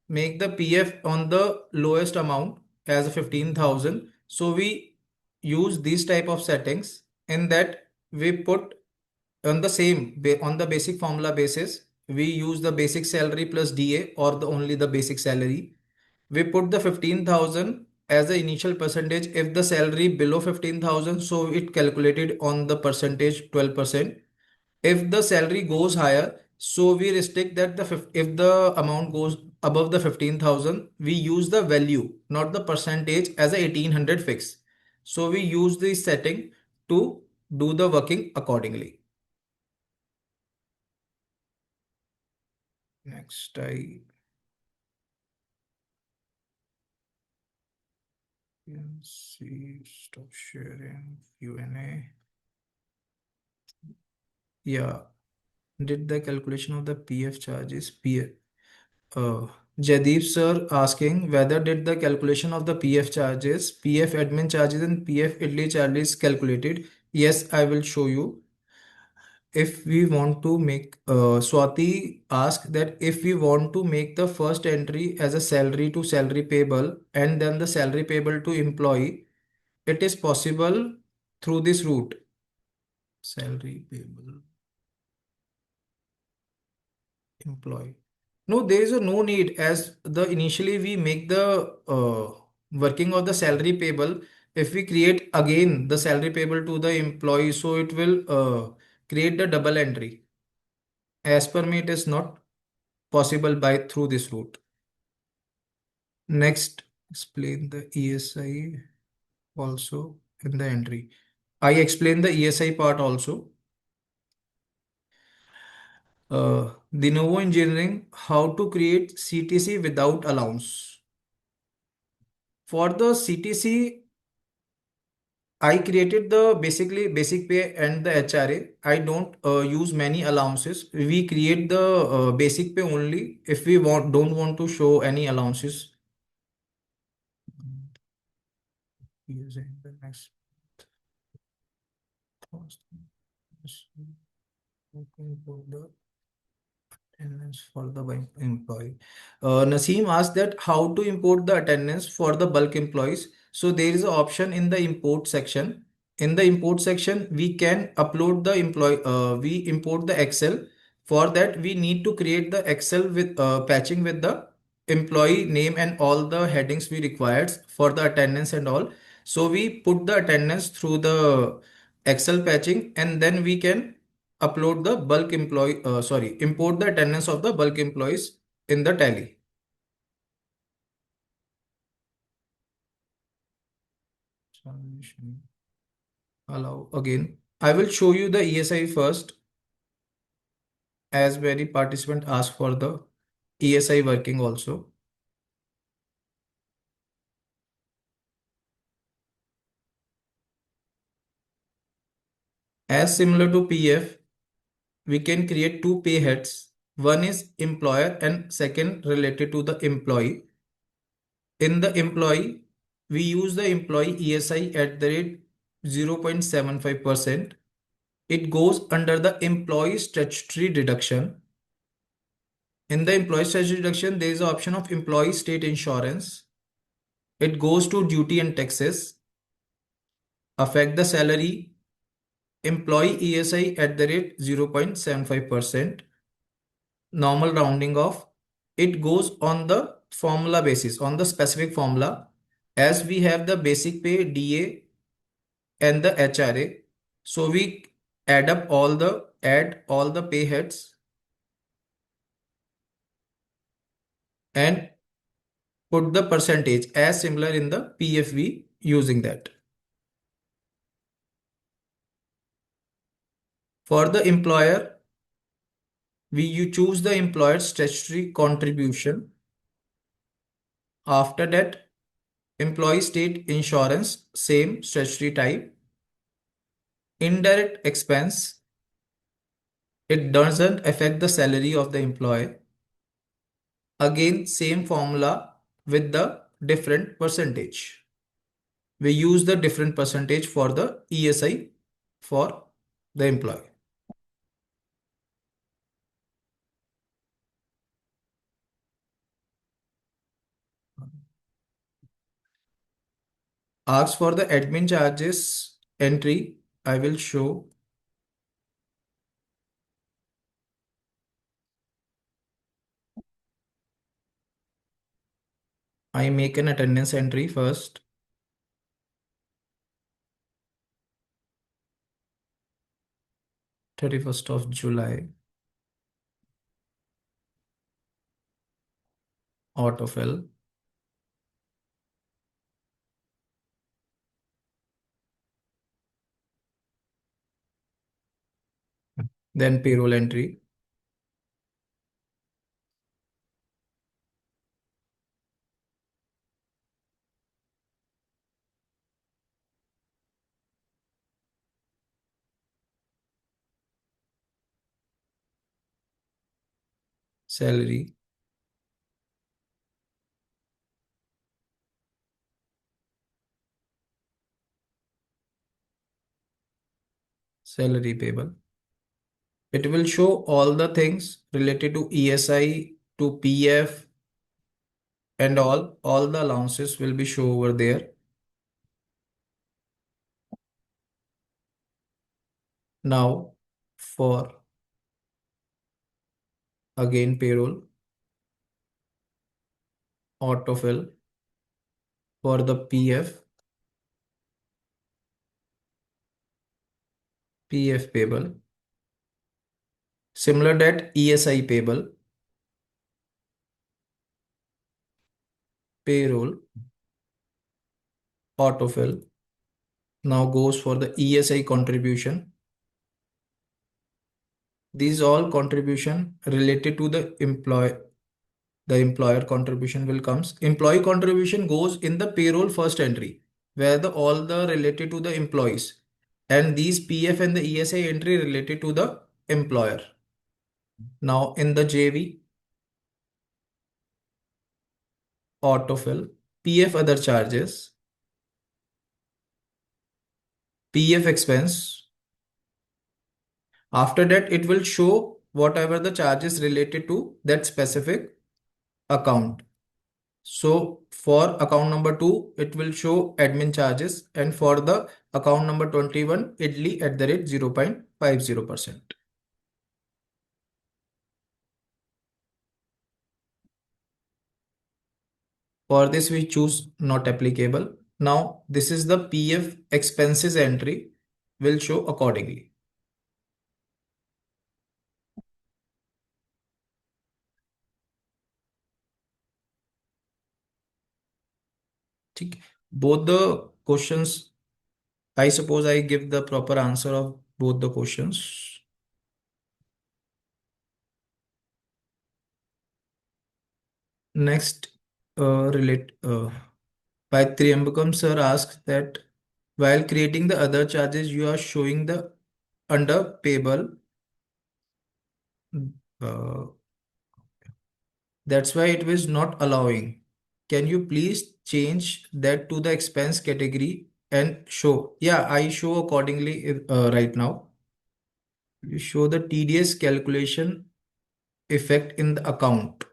Speaker 2: make the PF on the lowest amount as 15,000. So we use these type of settings, in that we put on the on the basic formula basis, we use the basic salary plus DA or the only the basic salary. We put the 15,000 as the initial percentage. If the salary below 15,000, so it calculated on the percentage 12%. If the salary goes higher, so we restrict that if the amount goes above the 15,000, we use the value, not the percentage, as a 1800 fix. So we use this setting to do the working accordingly. Next, I can see, stop sharing Q&A. Yeah, did the calculation of the PF charges, PF. Jaideep sir asking whether did the calculation of the PF charges, PF admin charges and PF idli charges calculated. Yes, I will show you. If we want to make, Swati asked that if we want to make the first entry as a salary to salary payable and then the salary payable to employee, it is possible through this route. Salary payable, employee. No, there is a no need, as the initially we make the working of the salary payable. If we create again the salary payable to the employee, so it will create the double entry. As per me, it is not possible by through this route. Next, explain the ESI also in the entry. I explain the ESI part also. The Novo Engineering, how to create CTC without allowance. For the CTC, I created the basically basic pay and the HRA. I don't use many allowances. We create the basic pay only if we don't want to show any allowances. Using the next post. Looking for the attendance for the bulk employee. Naseem asked that how to import the attendance for the bulk employees. So there is an option in the import section. In the import section, we can upload the employee. We import the Excel. For that, we need to create the Excel with patching with the employee name and all the headings we required for the attendance and all. So we put the attendance through the Excel patching, and then we can upload the bulk employee, import the attendance of the bulk employees in the tally. Submission. Allow again. I will show you the ESI first, as many participant asked for the ESI working also. As similar to PF, we can create two pay heads. One is employer and second related to the employee. In the employee, we use the employee ESI at the rate 0.75%. It goes under the employee statutory deduction. In the employee statutory deduction, there is the option of employee state insurance. It goes to duty and taxes, affect the salary, employee ESI at the rate 0.75%, normal rounding off. It goes on the formula basis, on the specific formula, as we have the basic pay, DA and the HRA. So we add all the pay heads and put the percentage as similar in the PFV using that. For the employer, you choose the employer's statutory contribution. After that, employee state insurance, same statutory type. Indirect expense, it doesn't affect the salary of the employee. Again, same formula with the different percentage. We use the different percentage for the ESI for the employee. Ask for the admin charges entry. I will show. I make an attendance entry first. 31st of July. Autofill. Then payroll entry. Salary. Salary payable. It will show all the things related to ESI, to PF, and all the allowances will be shown over there. Now for again payroll, autofill for the PF payable. Similar that ESI payable, payroll, autofill. Now goes for the ESI contribution. These all contribution related to the employer contribution will comes. Employee contribution goes in the payroll first entry, where the all the related to the employees, and these PF and the ESI entry related to the employer. Now in the JV, autofill, PF other charges, PF expense. After that, it will show whatever the charges related to that specific account. So for account number 2, it will show admin charges, and for the account number 21, idli at the rate 0.50%. For this, we choose not applicable. Now, this is the PF expenses entry will show accordingly. ठीक. Both the questions, I suppose I give the proper answer of both the questions. Next, by Triambakam sir asks that while creating the other charges, you are showing the under payable. Uh, that's why it was not allowing. Can you please change that to the expense category and show? Yeah, I show accordingly right now. You show the TDS calculation effect in the account.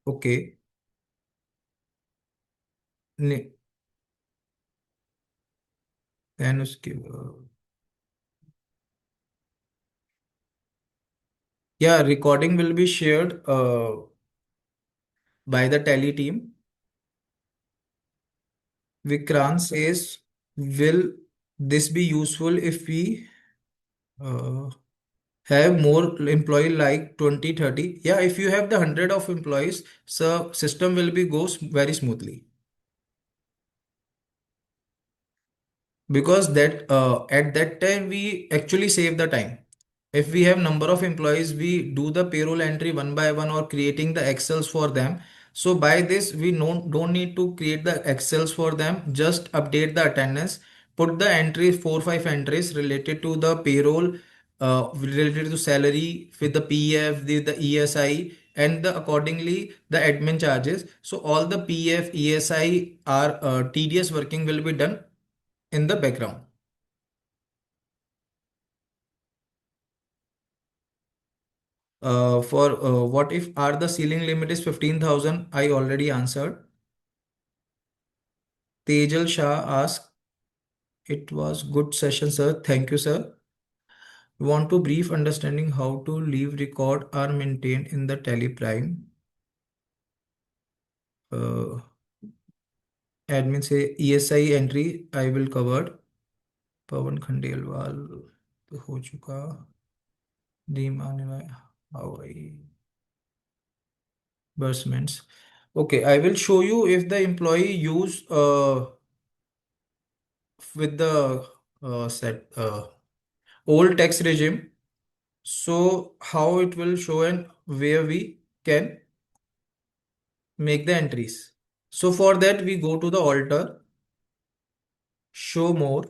Speaker 2: Okay. Ne- Then उसके yeah, recording will be shared by the Tally team. Vikrant says, will this be useful if we uh, have more employee like 20, 30? Yeah, if you have the 100 of employees, so system will be goes very smoothly. Because that at that time we actually save the time. If we have number of employees, we do the payroll entry one by one or creating the excels for them. So by this we don't need to create the excels for them, just update the attendance, put the entries, 4 5 entries related to the payroll, related to salary with the PF, the ESI, and the accordingly the admin charges. So all the PF ESI are tedious working will be done in the background. For what if are the ceiling limit is 15,000? I already answered. Tejal Shah asks, it was good session, sir. Thank you, sir. Want to brief understanding how to leave record are maintained in the TallyPrime. Uh, Admin say ESI entry I will cover. पवन खंडेलवाल तो हो चुका deem आने वाला हवाई burstments. Okay, I will show you if the employee use with the set old tax regime. So how it will show and where we can make the entries. So for that we go to the alter, show more.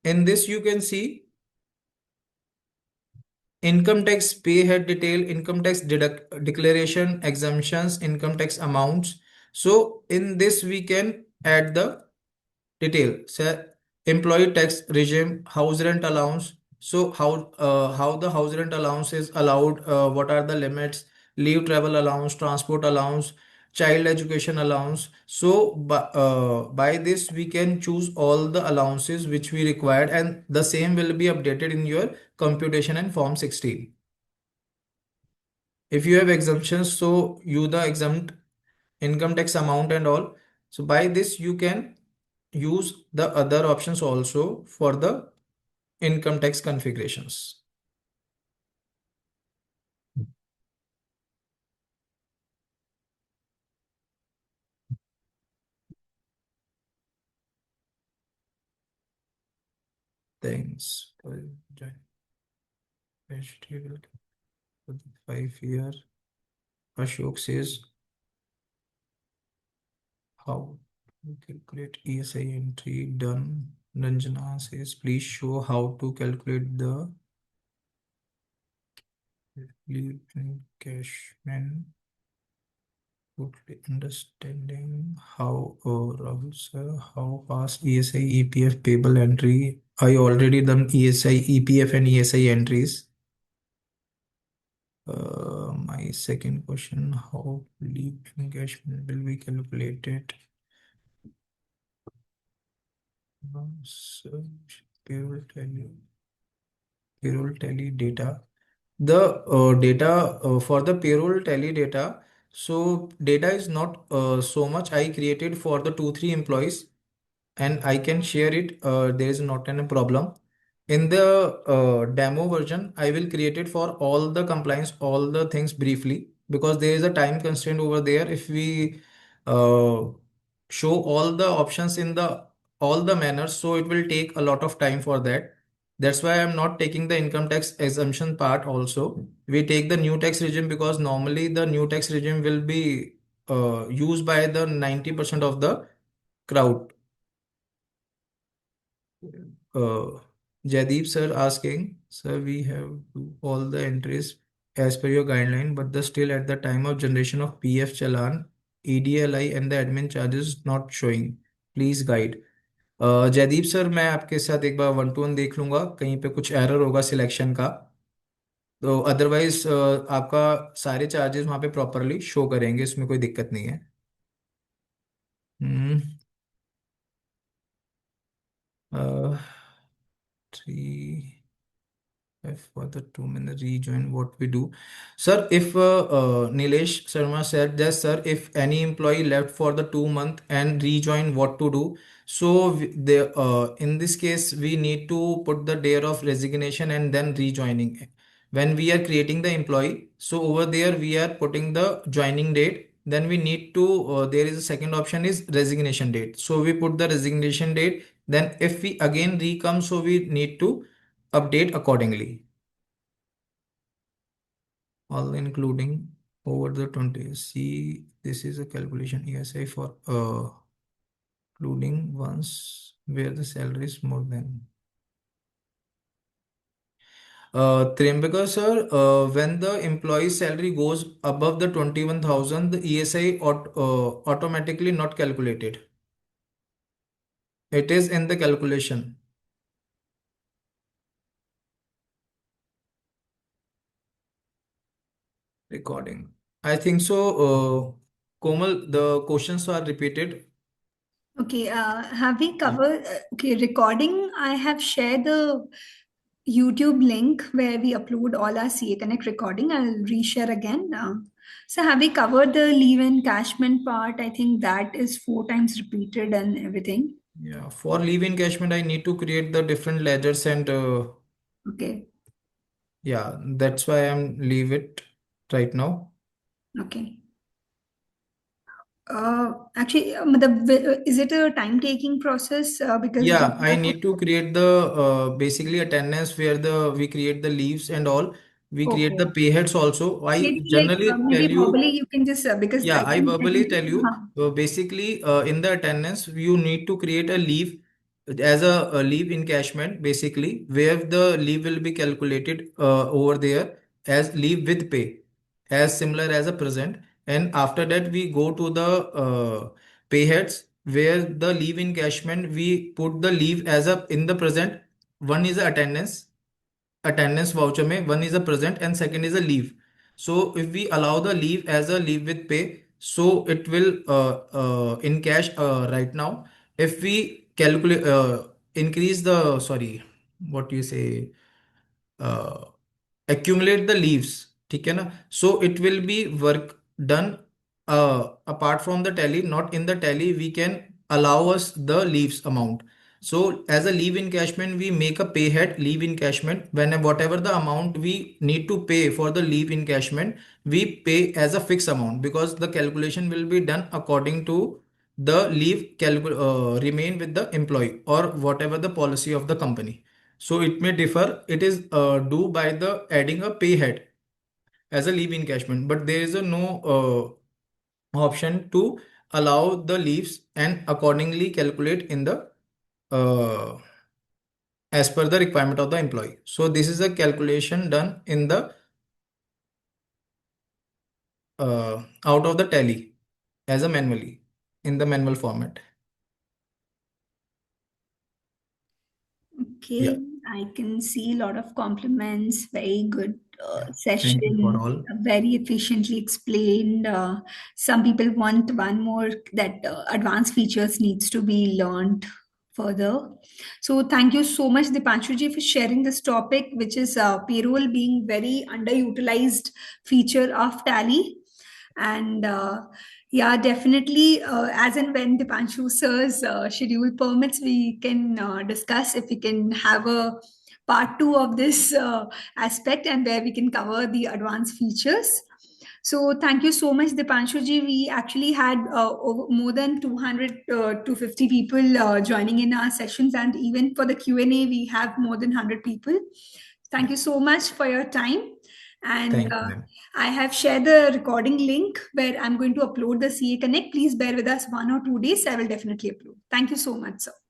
Speaker 2: In this you can see income tax pay head detail, income tax deduct declaration, exemptions, income tax amounts. So in this we can add the detail. Say employee tax regime, house rent allowance. So how the house rent allowance is allowed, what are the limits, leave travel allowance, transport allowance, child education allowance. So by this we can choose all the allowances which we required, and the same will be updated in your computation and form 16. If you have exemptions, so you the exempt income tax amount and all. So by this you can use the other options also for the income tax configurations. Thanks for joining. Vegetable for the 5 year. Ashok says how to calculate ESI entry done. Ranjana says please show how to calculate the leave encashment. Totally understanding how, Rahul sir, how fast ESI EPF payable entry. I already done ESI EPF and ESI entries. My second question, how leave engagement will be calculated? So, payroll tally data. The data for the payroll tally data. So data is not so much I created for the 2 3 employees, and I can share it. There is not any problem. In the demo version, I will create it for all the compliance, all the things briefly, because there is a time constraint over there. If we uh, show all the options in the all the manners, so it will take a lot of time for that. That's why I'm not taking the income tax exemption part also. We take the new tax regime because normally the new tax regime will be used by the 90% of the crowd. Uh, Jaideep sir asking, sir, we have do all the entries as per your guideline, but the still at the time of generation of PF challan, EDLI and the admin charges not showing. Please guide. Jaydeep sir, मैं आपके साथ एक बार 1 to 1 देख लूंगा, कहीं पे कुछ error होगा सिलेक्शन का, तो अदरवाइज आपका सारे चार्जेस वहाँ पे प्रॉपरली शो करेंगे, इसमें कोई दिक्कत नहीं है. हम्म. 3 If for the 2 minute rejoin, what we do, sir? If Nilesh Sharma said that, sir, if any employee left for the 2 month and rejoin, what to do? So in this case, we need to put the date of resignation and then rejoining. When we are creating the employee, so over there we are putting the joining date. Then we need to there is a second option is resignation date. So we put the resignation date. Then if we again recome, so we need to update accordingly, all including over the 20. See, this is a calculation ESI for including ones where the salary is more than. Triambaka sir, when the employee salary goes above the 21,000, the ESI automatically not calculated. It is in the calculation. Recording. I think so. Komal, the questions are repeated.
Speaker 1: Okay, have we covered? Okay, recording. I have shared the YouTube link where we upload all our CA Connect recording. I'll reshare again. So, have we covered the leave encashment part? I think that is 4 times repeated and everything.
Speaker 2: Yeah, for leave encashment, I need to create the different ledgers and
Speaker 1: Okay,
Speaker 2: yeah, that's why I'm leave it right now.
Speaker 1: okay. Actually, is it a time-taking process? Because we
Speaker 2: Yeah, I
Speaker 1: have.
Speaker 2: need to create the basically attendance where the we create the leaves and all. We create the
Speaker 1: Okay.
Speaker 2: pay heads also. I
Speaker 1: Maybe like
Speaker 2: generally tell
Speaker 1: maybe
Speaker 2: you.
Speaker 1: verbally you can just because
Speaker 2: Yeah,
Speaker 1: I
Speaker 2: I
Speaker 1: think
Speaker 2: verbally tell you. Basically, in the attendance, you need to create a leave as a leave encashment, basically, where the leave will be calculated over there as leave with pay, as similar as a present. And after that, we go to the pay heads, where the leave encashment, we put the leave as a in the present. One is a attendance voucher में one is a present and second is a leave. So if we allow the leave as a leave with pay, so it will in cash right now. If we calculate increase the sorry, what do you say? uh, Accumulate the leaves, ठीक है ना? So it will be work done apart from the tally, not in the tally. We can allow us the leaves amount. So as a leave encashment, we make a pay head leave encashment. When whatever the amount we need to pay for the leave encashment, we pay as a fixed amount, because the calculation will be done according to the leave remain with the employee or whatever the policy of the company. So it may differ. It is due by the adding a pay head as a leave encashment, but there is a no option to allow the leaves and accordingly calculate in the uh, as per the requirement of the employee. So this is a calculation done in the out of the tally as a manually in the manual format. Yeah.
Speaker 1: Okay, I can see a lot of compliments. Very good
Speaker 2: Yeah. Thank you for
Speaker 1: session,
Speaker 2: all.
Speaker 1: very efficiently explained. Some people want one more that advanced features needs to be learned further. So thank you so much, Dipanshuji, for sharing this topic, which is payroll being very underutilized feature of Tally. And yeah, definitely, as and when Dipanshu sir's schedule permits, we can discuss if we can have a part two of this aspect and where we can cover the advanced features. So thank you so much, Dipanshu ji. We actually had more than 200 to 50 people joining in our sessions, and even for the Q&A, we have more than 100 people. Thank
Speaker 2: Yeah.
Speaker 1: you so much for your time. And
Speaker 2: Thank you, ma'am.
Speaker 1: I have shared the recording link where I'm going to upload the CA Connect. Please bear with us 1 or 2 days. I will definitely upload. Thank you so much, sir.